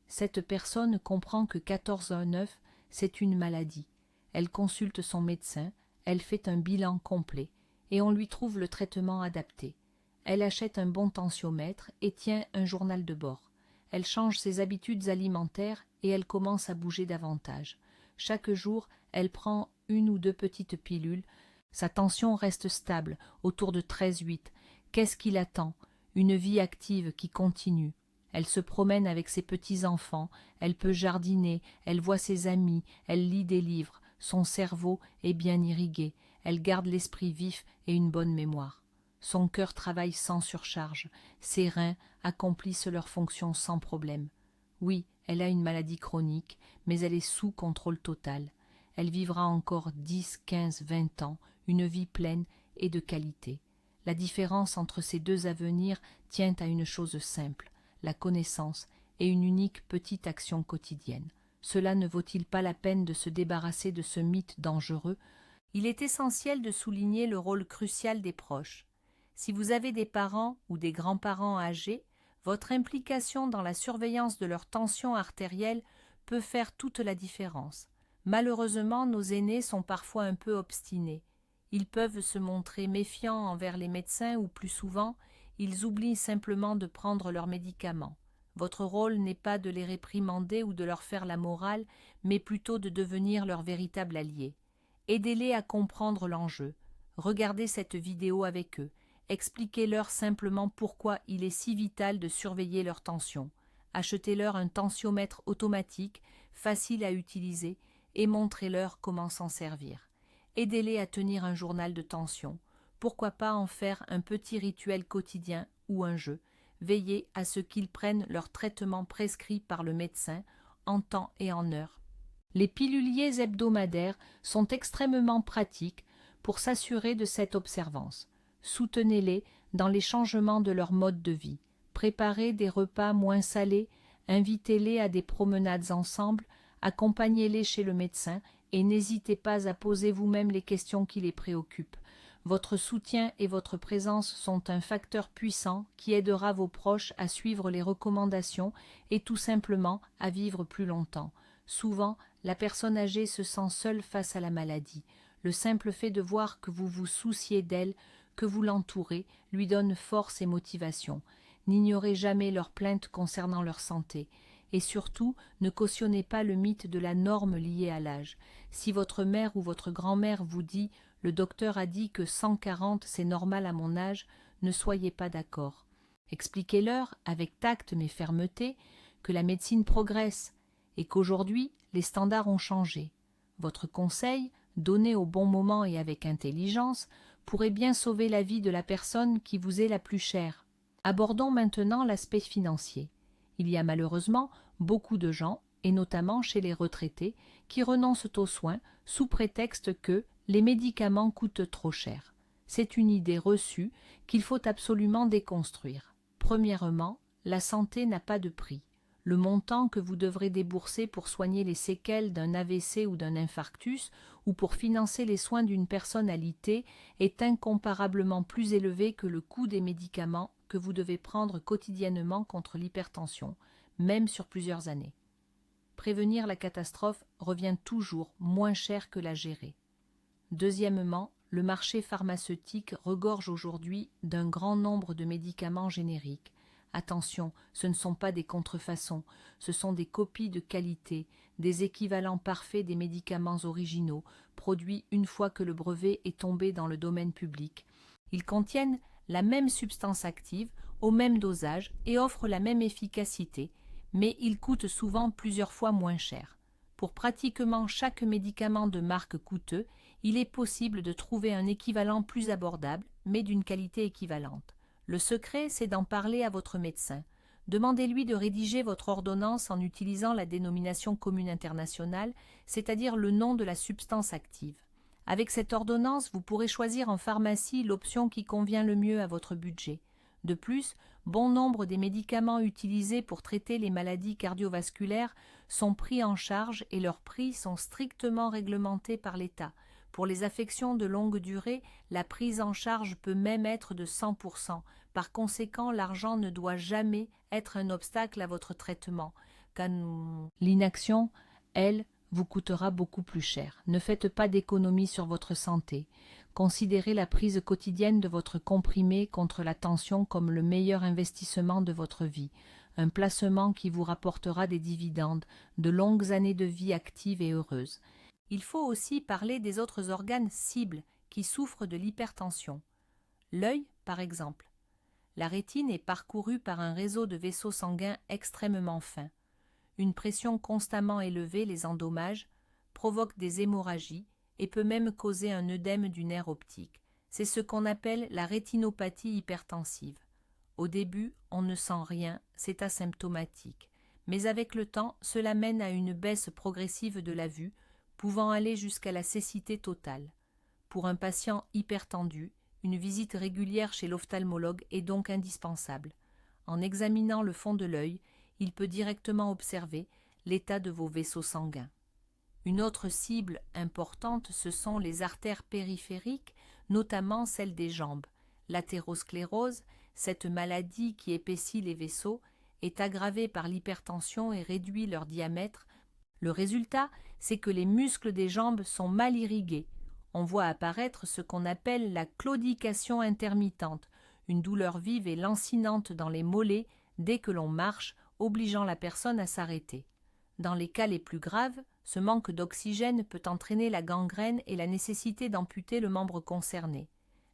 Cette personne comprend que 14/9, c'est une maladie. Elle consulte son médecin, elle fait un bilan complet, et on lui trouve le traitement adapté. Elle achète un bon tensiomètre et tient un journal de bord. Elle change ses habitudes alimentaires et elle commence à bouger davantage. Chaque jour, elle prend 1 ou 2 petites pilules. Sa tension reste stable, autour de 13,8. Qu'est-ce qui l'attend? Une vie active qui continue. Elle se promène avec ses petits-enfants, elle peut jardiner, elle voit ses amis, elle lit des livres. Son cerveau est bien irrigué, elle garde l'esprit vif et une bonne mémoire. Son cœur travaille sans surcharge, ses reins accomplissent leurs fonctions sans problème. Oui, elle a une maladie chronique, mais elle est sous contrôle total. Elle vivra encore 10, 15, 20 ans, une vie pleine et de qualité. La différence entre ces 2 avenirs tient à une chose simple, la connaissance et une unique petite action quotidienne. Cela ne vaut-il pas la peine de se débarrasser de ce mythe dangereux? Il est essentiel de souligner le rôle crucial des proches. Si vous avez des parents ou des grands-parents âgés, votre implication dans la surveillance de leur tension artérielle peut faire toute la différence. Malheureusement, nos aînés sont parfois un peu obstinés. Ils peuvent se montrer méfiants envers les médecins ou plus souvent, ils oublient simplement de prendre leurs médicaments. Votre rôle n'est pas de les réprimander ou de leur faire la morale, mais plutôt de devenir leur véritable allié. Aidez-les à comprendre l'enjeu. Regardez cette vidéo avec eux. Expliquez-leur simplement pourquoi il est si vital de surveiller leur tension. Achetez-leur un tensiomètre automatique, facile à utiliser, et montrez-leur comment s'en servir. Aidez-les à tenir un journal de tension. Pourquoi pas en faire un petit rituel quotidien ou un jeu. Veillez à ce qu'ils prennent leur traitement prescrit par le médecin en temps et en heure. Les piluliers hebdomadaires sont extrêmement pratiques pour s'assurer de cette observance. Soutenez-les dans les changements de leur mode de vie. Préparez des repas moins salés, invitez-les à des promenades ensemble, accompagnez-les chez le médecin et n'hésitez pas à poser vous-même les questions qui les préoccupent. Votre soutien et votre présence sont un facteur puissant qui aidera vos proches à suivre les recommandations et tout simplement à vivre plus longtemps. Souvent, la personne âgée se sent seule face à la maladie. Le simple fait de voir que vous vous souciez d'elle, que vous l'entourez, lui donne force et motivation. N'ignorez jamais leurs plaintes concernant leur santé. Et surtout, ne cautionnez pas le mythe de la norme liée à l'âge. Si votre mère ou votre grand-mère vous dit « le docteur a dit que 140 c'est normal à mon âge », ne soyez pas d'accord. Expliquez-leur, avec tact mais fermeté, que la médecine progresse et qu'aujourd'hui, les standards ont changé. Votre conseil, donné au bon moment et avec intelligence, pourrait bien sauver la vie de la personne qui vous est la plus chère. Abordons maintenant l'aspect financier. Il y a malheureusement beaucoup de gens, et notamment chez les retraités, qui renoncent aux soins sous prétexte que les médicaments coûtent trop cher. C'est une idée reçue qu'il faut absolument déconstruire. Premièrement, la santé n'a pas de prix. Le montant que vous devrez débourser pour soigner les séquelles d'un AVC ou d'un infarctus ou pour financer les soins d'une personne alitée est incomparablement plus élevé que le coût des médicaments que vous devez prendre quotidiennement contre l'hypertension, même sur plusieurs années. Prévenir la catastrophe revient toujours moins cher que la gérer. Deuxièmement, le marché pharmaceutique regorge aujourd'hui d'un grand nombre de médicaments génériques. Attention, ce ne sont pas des contrefaçons, ce sont des copies de qualité, des équivalents parfaits des médicaments originaux, produits une fois que le brevet est tombé dans le domaine public. Ils contiennent la même substance active, au même dosage et offrent la même efficacité, mais ils coûtent souvent plusieurs fois moins cher. Pour pratiquement chaque médicament de marque coûteux, il est possible de trouver un équivalent plus abordable, mais d'une qualité équivalente. Le secret, c'est d'en parler à votre médecin. Demandez-lui de rédiger votre ordonnance en utilisant la dénomination commune internationale, c'est-à-dire le nom de la substance active. Avec cette ordonnance, vous pourrez choisir en pharmacie l'option qui convient le mieux à votre budget. De plus, bon nombre des médicaments utilisés pour traiter les maladies cardiovasculaires sont pris en charge et leurs prix sont strictement réglementés par l'État. Pour les affections de longue durée, la prise en charge peut même être de 100%. Par conséquent, l'argent ne doit jamais être un obstacle à votre traitement, car l'inaction, elle, vous coûtera beaucoup plus cher. Ne faites pas d'économie sur votre santé. Considérez la prise quotidienne de votre comprimé contre la tension comme le meilleur investissement de votre vie, un placement qui vous rapportera des dividendes, de longues années de vie active et heureuse. Il faut aussi parler des autres organes cibles qui souffrent de l'hypertension. L'œil, par exemple. La rétine est parcourue par un réseau de vaisseaux sanguins extrêmement fins. Une pression constamment élevée les endommage, provoque des hémorragies et peut même causer un œdème du nerf optique. C'est ce qu'on appelle la rétinopathie hypertensive. Au début, on ne sent rien, c'est asymptomatique. Mais avec le temps, cela mène à une baisse progressive de la vue, pouvant aller jusqu'à la cécité totale. Pour un patient hypertendu, une visite régulière chez l'ophtalmologue est donc indispensable. En examinant le fond de l'œil, il peut directement observer l'état de vos vaisseaux sanguins. Une autre cible importante, ce sont les artères périphériques, notamment celles des jambes. L'athérosclérose, cette maladie qui épaissit les vaisseaux, est aggravée par l'hypertension et réduit leur diamètre. Le résultat, c'est que les muscles des jambes sont mal irrigués. On voit apparaître ce qu'on appelle la claudication intermittente, une douleur vive et lancinante dans les mollets dès que l'on marche, obligeant la personne à s'arrêter. Dans les cas les plus graves, ce manque d'oxygène peut entraîner la gangrène et la nécessité d'amputer le membre concerné.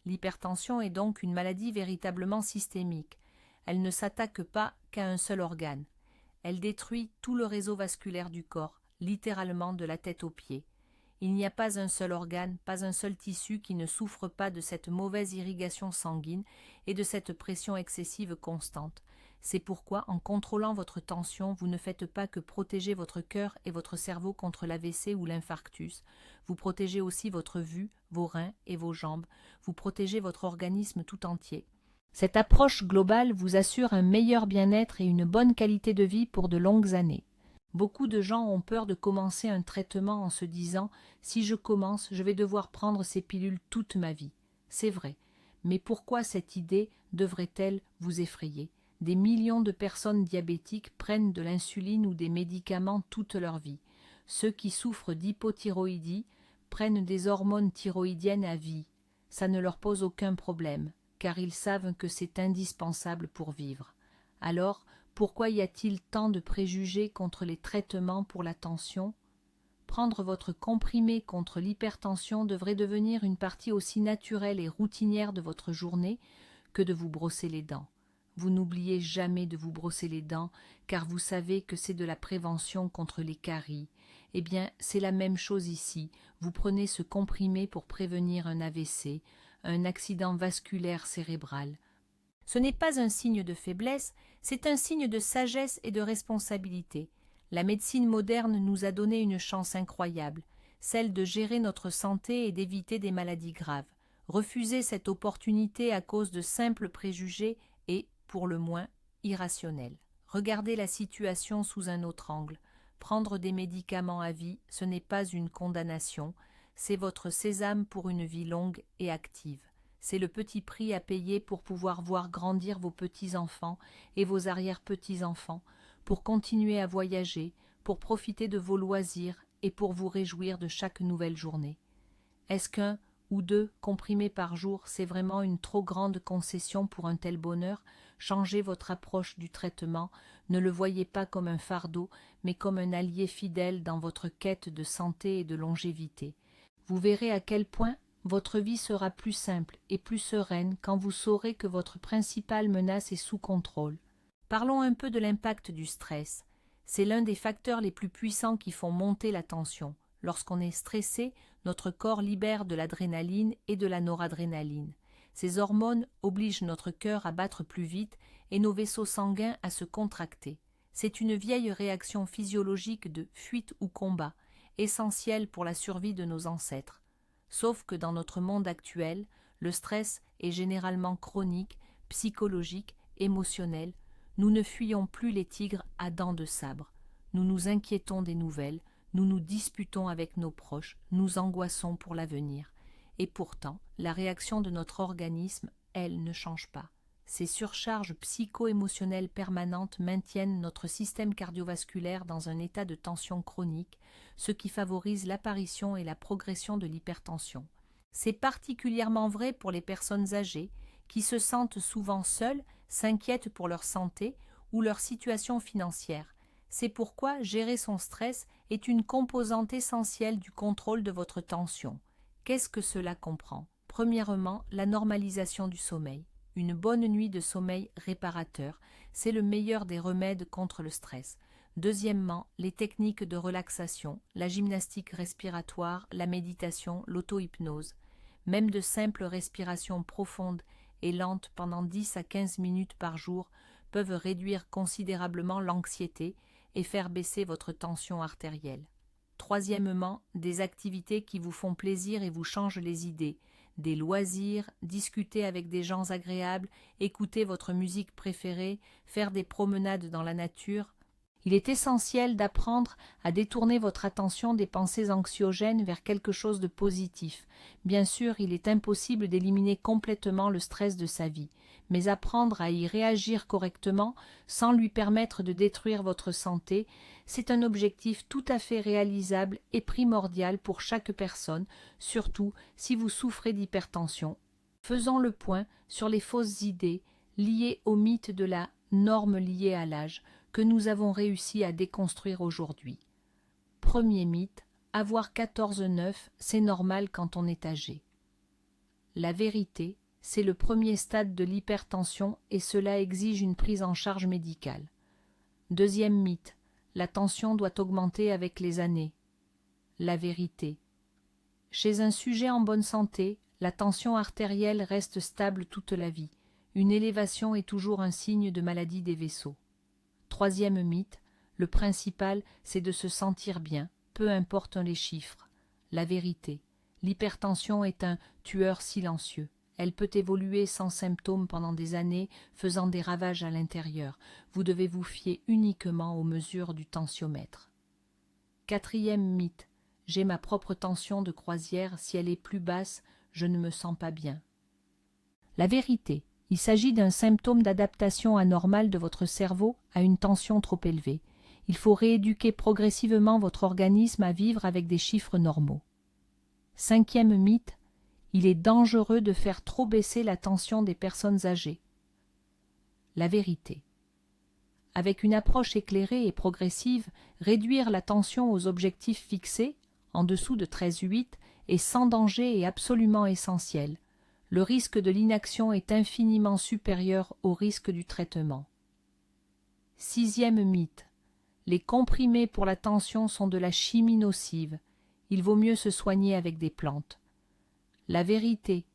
L'hypertension est donc une maladie véritablement systémique. Elle ne s'attaque pas qu'à un seul organe. Elle détruit tout le réseau vasculaire du corps, littéralement de la tête aux pieds. Il n'y a pas un seul organe, pas un seul tissu qui ne souffre pas de cette mauvaise irrigation sanguine et de cette pression excessive constante. C'est pourquoi, en contrôlant votre tension, vous ne faites pas que protéger votre cœur et votre cerveau contre l'AVC ou l'infarctus. Vous protégez aussi votre vue, vos reins et vos jambes. Vous protégez votre organisme tout entier. Cette approche globale vous assure un meilleur bien-être et une bonne qualité de vie pour de longues années. Beaucoup de gens ont peur de commencer un traitement en se disant « si je commence, je vais devoir prendre ces pilules toute ma vie ». C'est vrai, mais pourquoi cette idée devrait-elle vous effrayer ? Des millions de personnes diabétiques prennent de l'insuline ou des médicaments toute leur vie. Ceux qui souffrent d'hypothyroïdie prennent des hormones thyroïdiennes à vie. Ça ne leur pose aucun problème, car ils savent que c'est indispensable pour vivre. Alors, pourquoi y a-t-il tant de préjugés contre les traitements pour la tension ? Prendre votre comprimé contre l'hypertension devrait devenir une partie aussi naturelle et routinière de votre journée que de vous brosser les dents. Vous n'oubliez jamais de vous brosser les dents, car vous savez que c'est de la prévention contre les caries. Eh bien, c'est la même chose ici. Vous prenez ce comprimé pour prévenir un AVC, un accident vasculaire cérébral. Ce n'est pas un signe de faiblesse, c'est un signe de sagesse et de responsabilité. La médecine moderne nous a donné une chance incroyable, celle de gérer notre santé et d'éviter des maladies graves. Refuser cette opportunité à cause de simples préjugés est, pour le moins, irrationnel. Regardez la situation sous un autre angle. Prendre des médicaments à vie, ce n'est pas une condamnation, c'est votre sésame pour une vie longue et active. C'est le petit prix à payer pour pouvoir voir grandir vos petits-enfants et vos arrière-petits-enfants, pour continuer à voyager, pour profiter de vos loisirs et pour vous réjouir de chaque nouvelle journée. Est-ce qu'un ou deux comprimés par jour, c'est vraiment une trop grande concession pour un tel bonheur? Changez votre approche du traitement, ne le voyez pas comme un fardeau, mais comme un allié fidèle dans votre quête de santé et de longévité. Vous verrez à quel point votre vie sera plus simple et plus sereine quand vous saurez que votre principale menace est sous contrôle. Parlons un peu de l'impact du stress. C'est l'un des facteurs les plus puissants qui font monter la tension. Lorsqu'on est stressé, notre corps libère de l'adrénaline et de la noradrénaline. Ces hormones obligent notre cœur à battre plus vite et nos vaisseaux sanguins à se contracter. C'est une vieille réaction physiologique de fuite ou combat, essentielle pour la survie de nos ancêtres. Sauf que dans notre monde actuel, le stress est généralement chronique, psychologique, émotionnel. Nous ne fuyons plus les tigres à dents de sabre. Nous nous inquiétons des nouvelles, nous nous disputons avec nos proches, nous angoissons pour l'avenir. Et pourtant, la réaction de notre organisme, elle, ne change pas. Ces surcharges psycho-émotionnelles permanentes maintiennent notre système cardiovasculaire dans un état de tension chronique, ce qui favorise l'apparition et la progression de l'hypertension. C'est particulièrement vrai pour les personnes âgées, qui se sentent souvent seules, s'inquiètent pour leur santé ou leur situation financière. C'est pourquoi gérer son stress est une composante essentielle du contrôle de votre tension. Qu'est-ce que cela comprend? Premièrement, la normalisation du sommeil. Une bonne nuit de sommeil réparateur, c'est le meilleur des remèdes contre le stress. Deuxièmement, les techniques de relaxation, la gymnastique respiratoire, la méditation, l'auto-hypnose. Même de simples respirations profondes et lentes pendant 10 à 15 minutes par jour peuvent réduire considérablement l'anxiété et faire baisser votre tension artérielle. Troisièmement, des activités qui vous font plaisir et vous changent les idées, des loisirs, discuter avec des gens agréables, écouter votre musique préférée, faire des promenades dans la nature. Il est essentiel d'apprendre à détourner votre attention des pensées anxiogènes vers quelque chose de positif. Bien sûr, il est impossible d'éliminer complètement le stress de sa vie, mais apprendre à y réagir correctement sans lui permettre de détruire votre santé, c'est un objectif tout à fait réalisable et primordial pour chaque personne, surtout si vous souffrez d'hypertension. Faisons le point sur les fausses idées liées au mythe de la norme liée à l'âge, que nous avons réussi à déconstruire aujourd'hui. Premier mythe, avoir 14,9, c'est normal quand on est âgé. La vérité, c'est le premier stade de l'hypertension et cela exige une prise en charge médicale. Deuxième mythe, la tension doit augmenter avec les années. La vérité. Chez un sujet en bonne santé, la tension artérielle reste stable toute la vie. Une élévation est toujours un signe de maladie des vaisseaux. Troisième mythe, le principal, c'est de se sentir bien, peu importe les chiffres. La vérité, l'hypertension est un tueur silencieux. Elle peut évoluer sans symptômes pendant des années, faisant des ravages à l'intérieur. Vous devez vous fier uniquement aux mesures du tensiomètre. Quatrième mythe, j'ai ma propre tension de croisière, si elle est plus basse, je ne me sens pas bien. La vérité, il s'agit d'un symptôme d'adaptation anormale de votre cerveau à une tension trop élevée. Il faut rééduquer progressivement votre organisme à vivre avec des chiffres normaux. Cinquième mythe, il est dangereux de faire trop baisser la tension des personnes âgées. La vérité. Avec une approche éclairée et progressive, réduire la tension aux objectifs fixés, en dessous de 13,8, est sans danger et absolument essentiel. Le risque de l'inaction est infiniment supérieur au risque du traitement. Sixième mythe. Les comprimés pour la tension sont de la chimie nocive. Il vaut mieux se soigner avec des plantes. La vérité.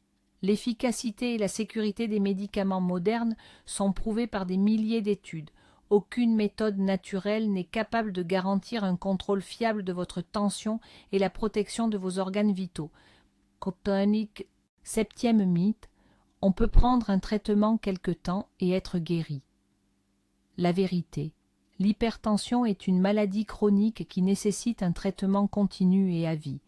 L'efficacité et la sécurité des médicaments modernes sont prouvées par des milliers d'études. Aucune méthode naturelle n'est capable de garantir un contrôle fiable de votre tension et la protection de vos organes vitaux. Copernic, septième mythe, on peut prendre un traitement quelque temps et être guéri. La vérité. L'hypertension est une maladie chronique qui nécessite un traitement continu et à vie.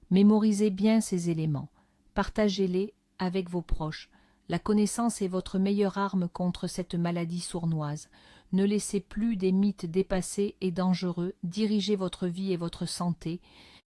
Mémorisez bien ces éléments. Partagez-les avec vos proches. La connaissance est votre meilleure arme contre cette maladie sournoise. Ne laissez plus des mythes dépassés et dangereux diriger votre vie et votre santé.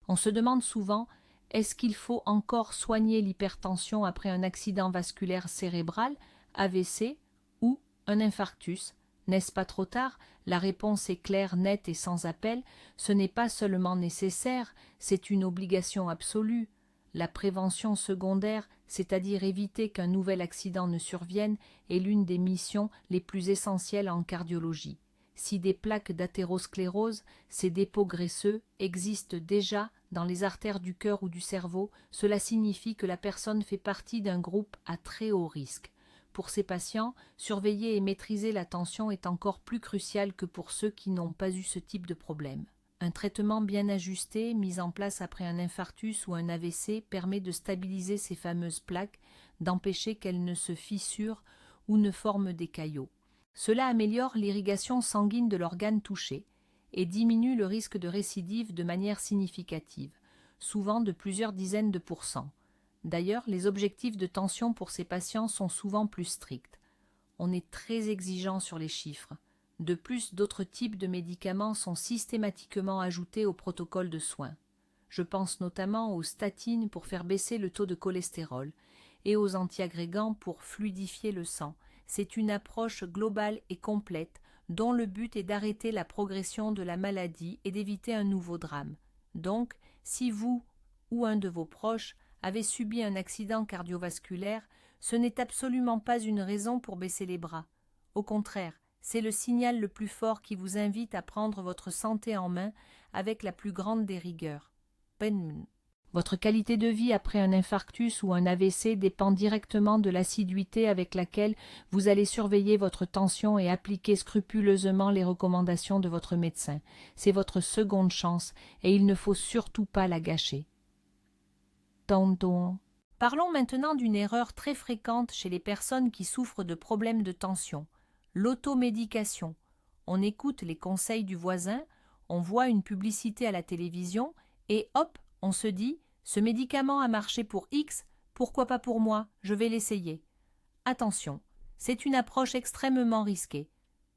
On se demande souvent, est-ce qu'il faut encore soigner l'hypertension après un accident vasculaire cérébral, AVC ou un infarctus? N'est-ce pas trop tard? La réponse est claire, nette et sans appel. Ce n'est pas seulement nécessaire, c'est une obligation absolue. La prévention secondaire, c'est-à-dire éviter qu'un nouvel accident ne survienne, est l'une des missions les plus essentielles en cardiologie. Si des plaques d'athérosclérose, ces dépôts graisseux, existent déjà dans les artères du cœur ou du cerveau, cela signifie que la personne fait partie d'un groupe à très haut risque. Pour ces patients, surveiller et maîtriser la tension est encore plus crucial que pour ceux qui n'ont pas eu ce type de problème. Un traitement bien ajusté, mis en place après un infarctus ou un AVC, permet de stabiliser ces fameuses plaques, d'empêcher qu'elles ne se fissurent ou ne forment des caillots. Cela améliore l'irrigation sanguine de l'organe touché et diminue le risque de récidive de manière significative, souvent de plusieurs dizaines de pourcents. D'ailleurs, les objectifs de tension pour ces patients sont souvent plus stricts. On est très exigeant sur les chiffres. De plus, d'autres types de médicaments sont systématiquement ajoutés au protocole de soins. Je pense notamment aux statines pour faire baisser le taux de cholestérol et aux antiagrégants pour fluidifier le sang. C'est une approche globale et complète dont le but est d'arrêter la progression de la maladie et d'éviter un nouveau drame. Donc, si vous ou un de vos proches avez subi un accident cardiovasculaire, ce n'est absolument pas une raison pour baisser les bras. Au contraire, c'est le signal le plus fort qui vous invite à prendre votre santé en main avec la plus grande des rigueurs. Votre qualité de vie après un infarctus ou un AVC dépend directement de l'assiduité avec laquelle vous allez surveiller votre tension et appliquer scrupuleusement les recommandations de votre médecin. C'est votre seconde chance et il ne faut surtout pas la gâcher. Parlons maintenant d'une erreur très fréquente chez les personnes qui souffrent de problèmes de tension. L'automédication. On écoute les conseils du voisin, on voit une publicité à la télévision et hop, on se dit « ce médicament a marché pour X, pourquoi pas pour moi, je vais l'essayer ». Attention, c'est une approche extrêmement risquée.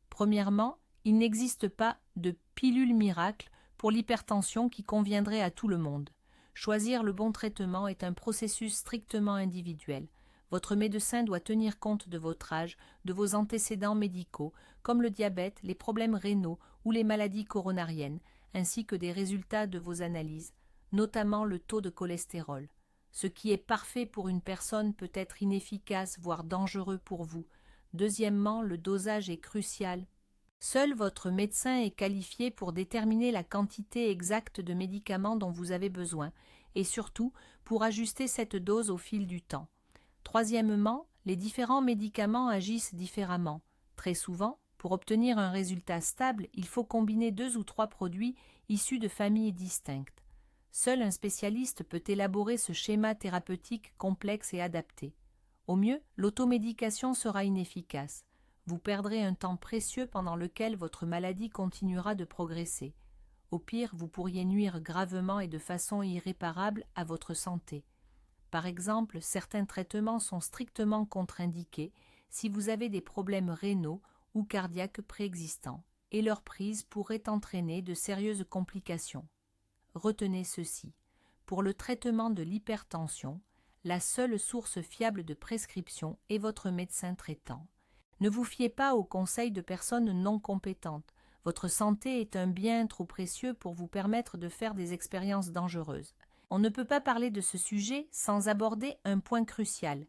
Premièrement, il n'existe pas de pilule miracle pour l'hypertension qui conviendrait à tout le monde. Choisir le bon traitement est un processus strictement individuel. Votre médecin doit tenir compte de votre âge, de vos antécédents médicaux, comme le diabète, les problèmes rénaux ou les maladies coronariennes, ainsi que des résultats de vos analyses, notamment le taux de cholestérol. Ce qui est parfait pour une personne peut être inefficace, voire dangereux pour vous. Deuxièmement, le dosage est crucial. Seul votre médecin est qualifié pour déterminer la quantité exacte de médicaments dont vous avez besoin, et surtout pour ajuster cette dose au fil du temps. Troisièmement, les différents médicaments agissent différemment. Très souvent, pour obtenir un résultat stable, il faut combiner 2 ou 3 produits issus de familles distinctes. Seul un spécialiste peut élaborer ce schéma thérapeutique complexe et adapté. Au mieux, l'automédication sera inefficace. Vous perdrez un temps précieux pendant lequel votre maladie continuera de progresser. Au pire, vous pourriez nuire gravement et de façon irréparable à votre santé. Par exemple, certains traitements sont strictement contre-indiqués si vous avez des problèmes rénaux ou cardiaques préexistants, et leur prise pourrait entraîner de sérieuses complications. Retenez ceci. Pour le traitement de l'hypertension, la seule source fiable de prescription est votre médecin traitant. Ne vous fiez pas aux conseils de personnes non compétentes. Votre santé est un bien trop précieux pour vous permettre de faire des expériences dangereuses. On ne peut pas parler de ce sujet sans aborder un point crucial,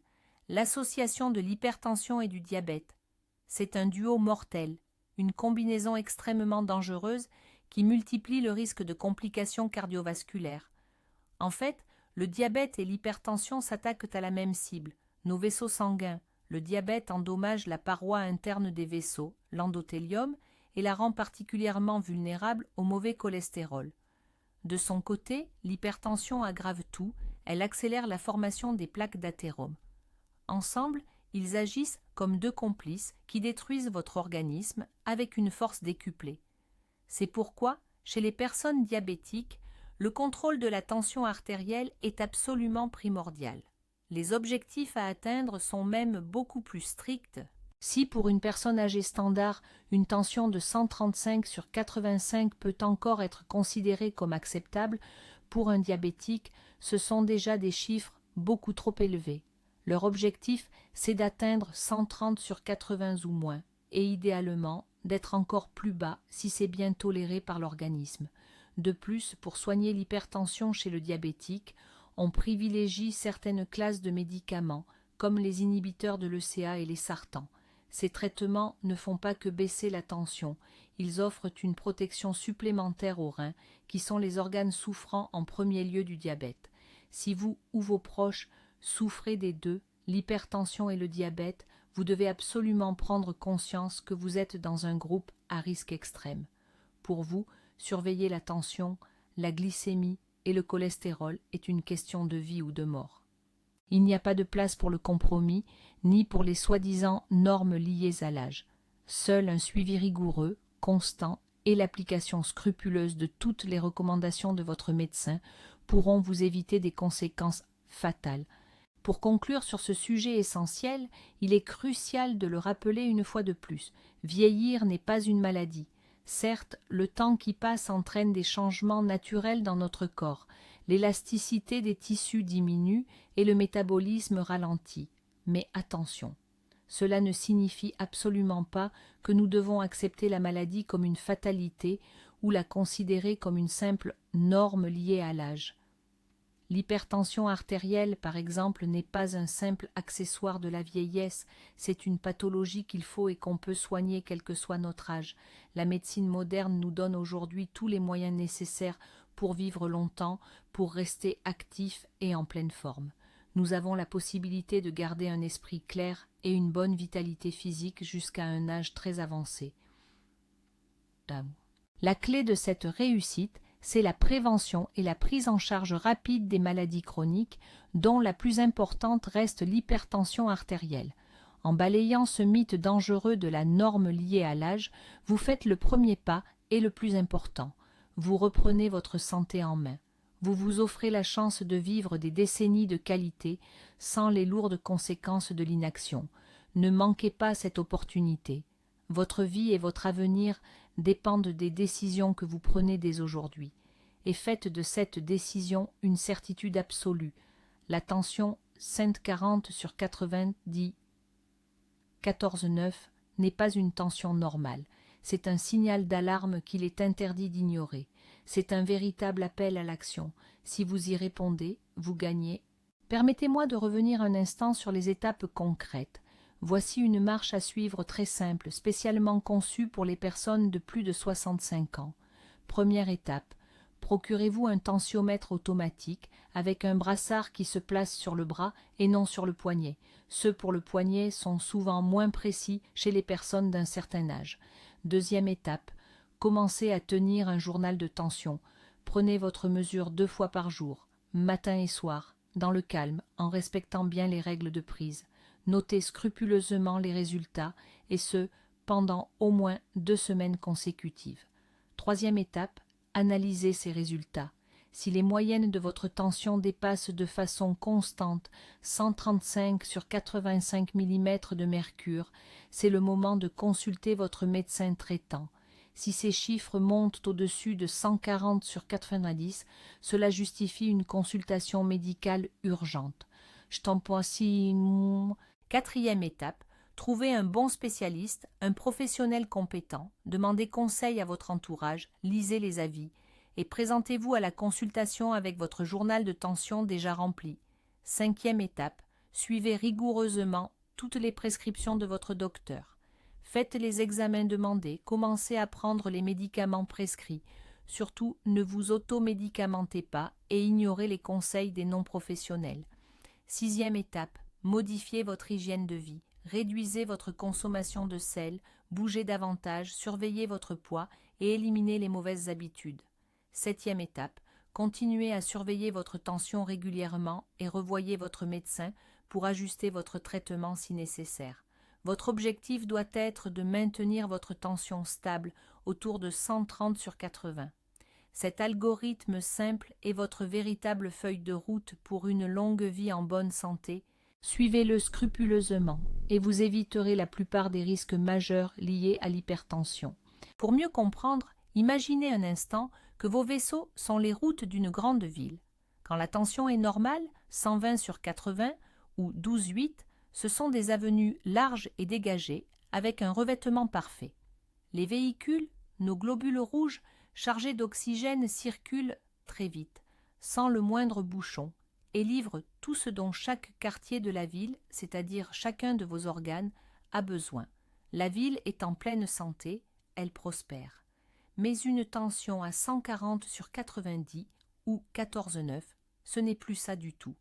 l'association de l'hypertension et du diabète. C'est un duo mortel, une combinaison extrêmement dangereuse qui multiplie le risque de complications cardiovasculaires. En fait, le diabète et l'hypertension s'attaquent à la même cible, nos vaisseaux sanguins. Le diabète endommage la paroi interne des vaisseaux, l'endothélium, et la rend particulièrement vulnérable au mauvais cholestérol. De son côté, l'hypertension aggrave tout, elle accélère la formation des plaques d'athérome. Ensemble, ils agissent comme deux complices qui détruisent votre organisme avec une force décuplée. C'est pourquoi, chez les personnes diabétiques, le contrôle de la tension artérielle est absolument primordial. Les objectifs à atteindre sont même beaucoup plus stricts. Si pour une personne âgée standard, une tension de 135 sur 85 peut encore être considérée comme acceptable, pour un diabétique, ce sont déjà des chiffres beaucoup trop élevés. Leur objectif, c'est d'atteindre 130 sur 80 ou moins, et idéalement, d'être encore plus bas si c'est bien toléré par l'organisme. De plus, pour soigner l'hypertension chez le diabétique, on privilégie certaines classes de médicaments, comme les inhibiteurs de l'ECA et les sartans. Ces traitements ne font pas que baisser la tension, ils offrent une protection supplémentaire aux reins, qui sont les organes souffrant en premier lieu du diabète. Si vous ou vos proches souffrez des deux, l'hypertension et le diabète, vous devez absolument prendre conscience que vous êtes dans un groupe à risque extrême. Pour vous, surveiller la tension, la glycémie et le cholestérol est une question de vie ou de mort. Il n'y a pas de place pour le compromis, ni pour les soi-disant normes liées à l'âge. Seul un suivi rigoureux, constant et l'application scrupuleuse de toutes les recommandations de votre médecin pourront vous éviter des conséquences fatales. Pour conclure sur ce sujet essentiel, il est crucial de le rappeler une fois de plus. Vieillir n'est pas une maladie. Certes, le temps qui passe entraîne des changements naturels dans notre corps. L'élasticité des tissus diminue et le métabolisme ralentit. Mais attention, cela ne signifie absolument pas que nous devons accepter la maladie comme une fatalité ou la considérer comme une simple norme liée à l'âge. L'hypertension artérielle, par exemple, n'est pas un simple accessoire de la vieillesse, c'est une pathologie qu'il faut et qu'on peut soigner quel que soit notre âge. La médecine moderne nous donne aujourd'hui tous les moyens nécessaires pour vivre longtemps, pour rester actifs et en pleine forme. Nous avons la possibilité de garder un esprit clair et une bonne vitalité physique jusqu'à un âge très avancé. La clé de cette réussite, c'est la prévention et la prise en charge rapide des maladies chroniques, dont la plus importante reste l'hypertension artérielle. En balayant ce mythe dangereux de la norme liée à l'âge, vous faites le premier pas et le plus important. Vous reprenez votre santé en main. Vous vous offrez la chance de vivre des décennies de qualité sans les lourdes conséquences de l'inaction. Ne manquez pas cette opportunité. Votre vie et votre avenir dépendent des décisions que vous prenez dès aujourd'hui. Et faites de cette décision une certitude absolue. La tension 140 sur 90, 14,9 n'est pas une tension normale. C'est un signal d'alarme qu'il est interdit d'ignorer. C'est un véritable appel à l'action. Si vous y répondez, vous gagnez. Permettez-moi de revenir un instant sur les étapes concrètes. Voici une marche à suivre très simple, spécialement conçue pour les personnes de plus de 65 ans. Première étape. Procurez-vous un tensiomètre automatique avec un brassard qui se place sur le bras et non sur le poignet. Ceux pour le poignet sont souvent moins précis chez les personnes d'un certain âge. Deuxième étape. Commencez à tenir un journal de tension. Prenez votre mesure 2 fois par jour, matin et soir, dans le calme, en respectant bien les règles de prise. Notez scrupuleusement les résultats, et ce, pendant au moins 2 semaines consécutives. Troisième étape, analysez ces résultats. Si les moyennes de votre tension dépassent de façon constante 135 sur 85 mm de mercure, c'est le moment de consulter votre médecin traitant. Si ces chiffres montent au-dessus de 140 sur 90, cela justifie une consultation médicale urgente. Quatrième étape, trouvez un bon spécialiste, un professionnel compétent, demandez conseil à votre entourage, lisez les avis et présentez-vous à la consultation avec votre journal de tension déjà rempli. Cinquième étape, suivez rigoureusement toutes les prescriptions de votre docteur. Faites les examens demandés, commencez à prendre les médicaments prescrits. Surtout, ne vous automédicamentez pas et ignorez les conseils des non-professionnels. Sixième étape, Modifiez votre hygiène de vie, réduisez votre consommation de sel, bougez davantage, surveillez votre poids et éliminez les mauvaises habitudes. 7e étape, continuez à surveiller votre tension régulièrement et revoyez votre médecin pour ajuster votre traitement si nécessaire. Votre objectif doit être de maintenir votre tension stable autour de 130/80. Cet algorithme simple est votre véritable feuille de route pour une longue vie en bonne santé. Suivez-le scrupuleusement et vous éviterez la plupart des risques majeurs liés à l'hypertension. Pour mieux comprendre, imaginez un instant que vos vaisseaux sont les routes d'une grande ville. Quand la tension est normale, 120/80 ou 12/8, ce sont des avenues larges et dégagées avec un revêtement parfait. Les véhicules, nos globules rouges, chargés d'oxygène circulent très vite, sans le moindre bouchon, et livrent tout ce dont chaque quartier de la ville, c'est-à-dire chacun de vos organes, a besoin. La ville est en pleine santé, elle prospère. Mais une tension à 140/90 ou 14/9, ce n'est plus ça du tout.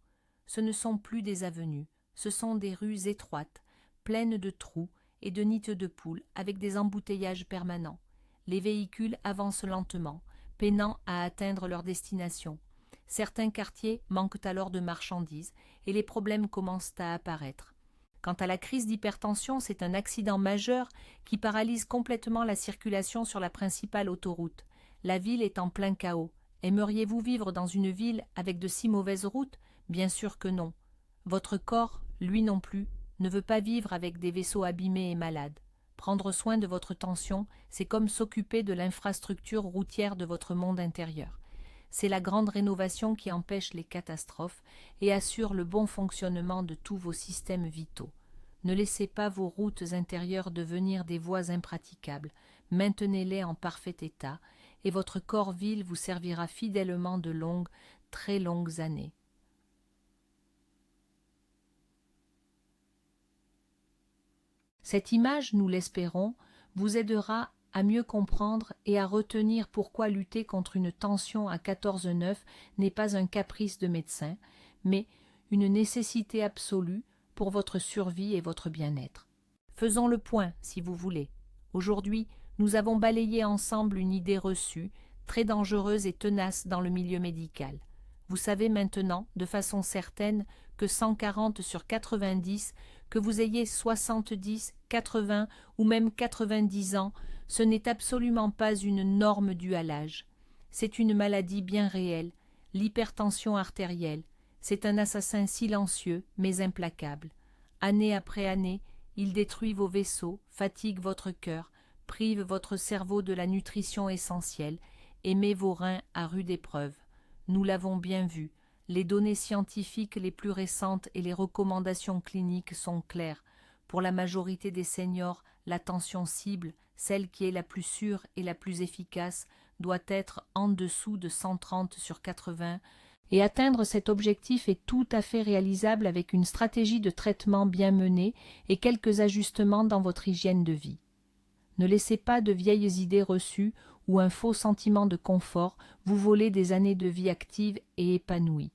Ce ne sont plus des avenues, ce sont des rues étroites, pleines de trous et de nids de poules avec des embouteillages permanents. Les véhicules avancent lentement, peinant à atteindre leur destination. Certains quartiers manquent alors de marchandises et les problèmes commencent à apparaître. Quant à la crise d'hypertension, c'est un accident majeur qui paralyse complètement la circulation sur la principale autoroute. La ville est en plein chaos. Aimeriez-vous vivre dans une ville avec de si mauvaises routes? Bien sûr que non. Votre corps, lui non plus, ne veut pas vivre avec des vaisseaux abîmés et malades. Prendre soin de votre tension, c'est comme s'occuper de l'infrastructure routière de votre monde intérieur. C'est la grande rénovation qui empêche les catastrophes et assure le bon fonctionnement de tous vos systèmes vitaux. Ne laissez pas vos routes intérieures devenir des voies impraticables, maintenez-les en parfait état, et votre corps vil vous servira fidèlement de longues, très longues années. Cette image, nous l'espérons, vous aidera à mieux comprendre et à retenir pourquoi lutter contre une tension à 14/9 n'est pas un caprice de médecin, mais une nécessité absolue pour votre survie et votre bien-être. Faisons le point, si vous voulez. Aujourd'hui, nous avons balayé ensemble une idée reçue, très dangereuse et tenace dans le milieu médical. Vous savez maintenant, de façon certaine, que 140/90, que vous ayez 70, 80 ou même 90 ans, ce n'est absolument pas une norme due à l'âge. C'est une maladie bien réelle, l'hypertension artérielle. C'est un assassin silencieux mais implacable. Année après année, il détruit vos vaisseaux, fatigue votre cœur, prive votre cerveau de la nutrition essentielle et met vos reins à rude épreuve. Nous l'avons bien vu, les données scientifiques les plus récentes et les recommandations cliniques sont claires. Pour la majorité des seniors, la tension cible, celle qui est la plus sûre et la plus efficace, doit être en dessous de 130/80, et atteindre cet objectif est tout à fait réalisable avec une stratégie de traitement bien menée et quelques ajustements dans votre hygiène de vie. Ne laissez pas de vieilles idées reçues ou un faux sentiment de confort vous voler des années de vie active et épanouie.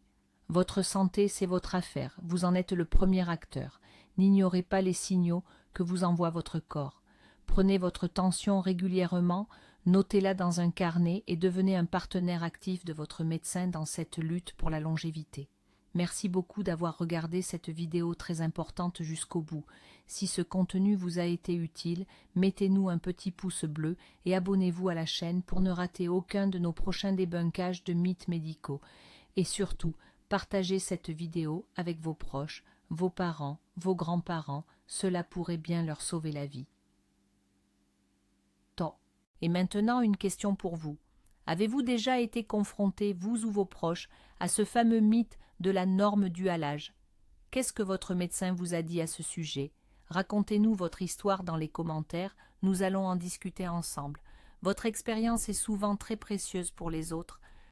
Votre santé, c'est votre affaire, vous en êtes le premier acteur. N'ignorez pas les signaux que vous envoie votre corps. Prenez votre tension régulièrement, notez-la dans un carnet et devenez un partenaire actif de votre médecin dans cette lutte pour la longévité. Merci beaucoup d'avoir regardé cette vidéo très importante jusqu'au bout. Si ce contenu vous a été utile, mettez-nous un petit pouce bleu et abonnez-vous à la chaîne pour ne rater aucun de nos prochains débunkages de mythes médicaux. Et surtout, partagez cette vidéo avec vos proches, vos parents, vos grands-parents, cela pourrait bien leur sauver la vie. Et maintenant, une question pour vous. Avez-vous déjà été confronté, vous ou vos proches, à ce fameux mythe de la norme due à l'âge? Qu'est-ce que votre médecin vous a dit à ce sujet? Racontez-nous votre histoire dans les commentaires, nous allons en discuter ensemble. Votre expérience est souvent très précieuse pour les autres,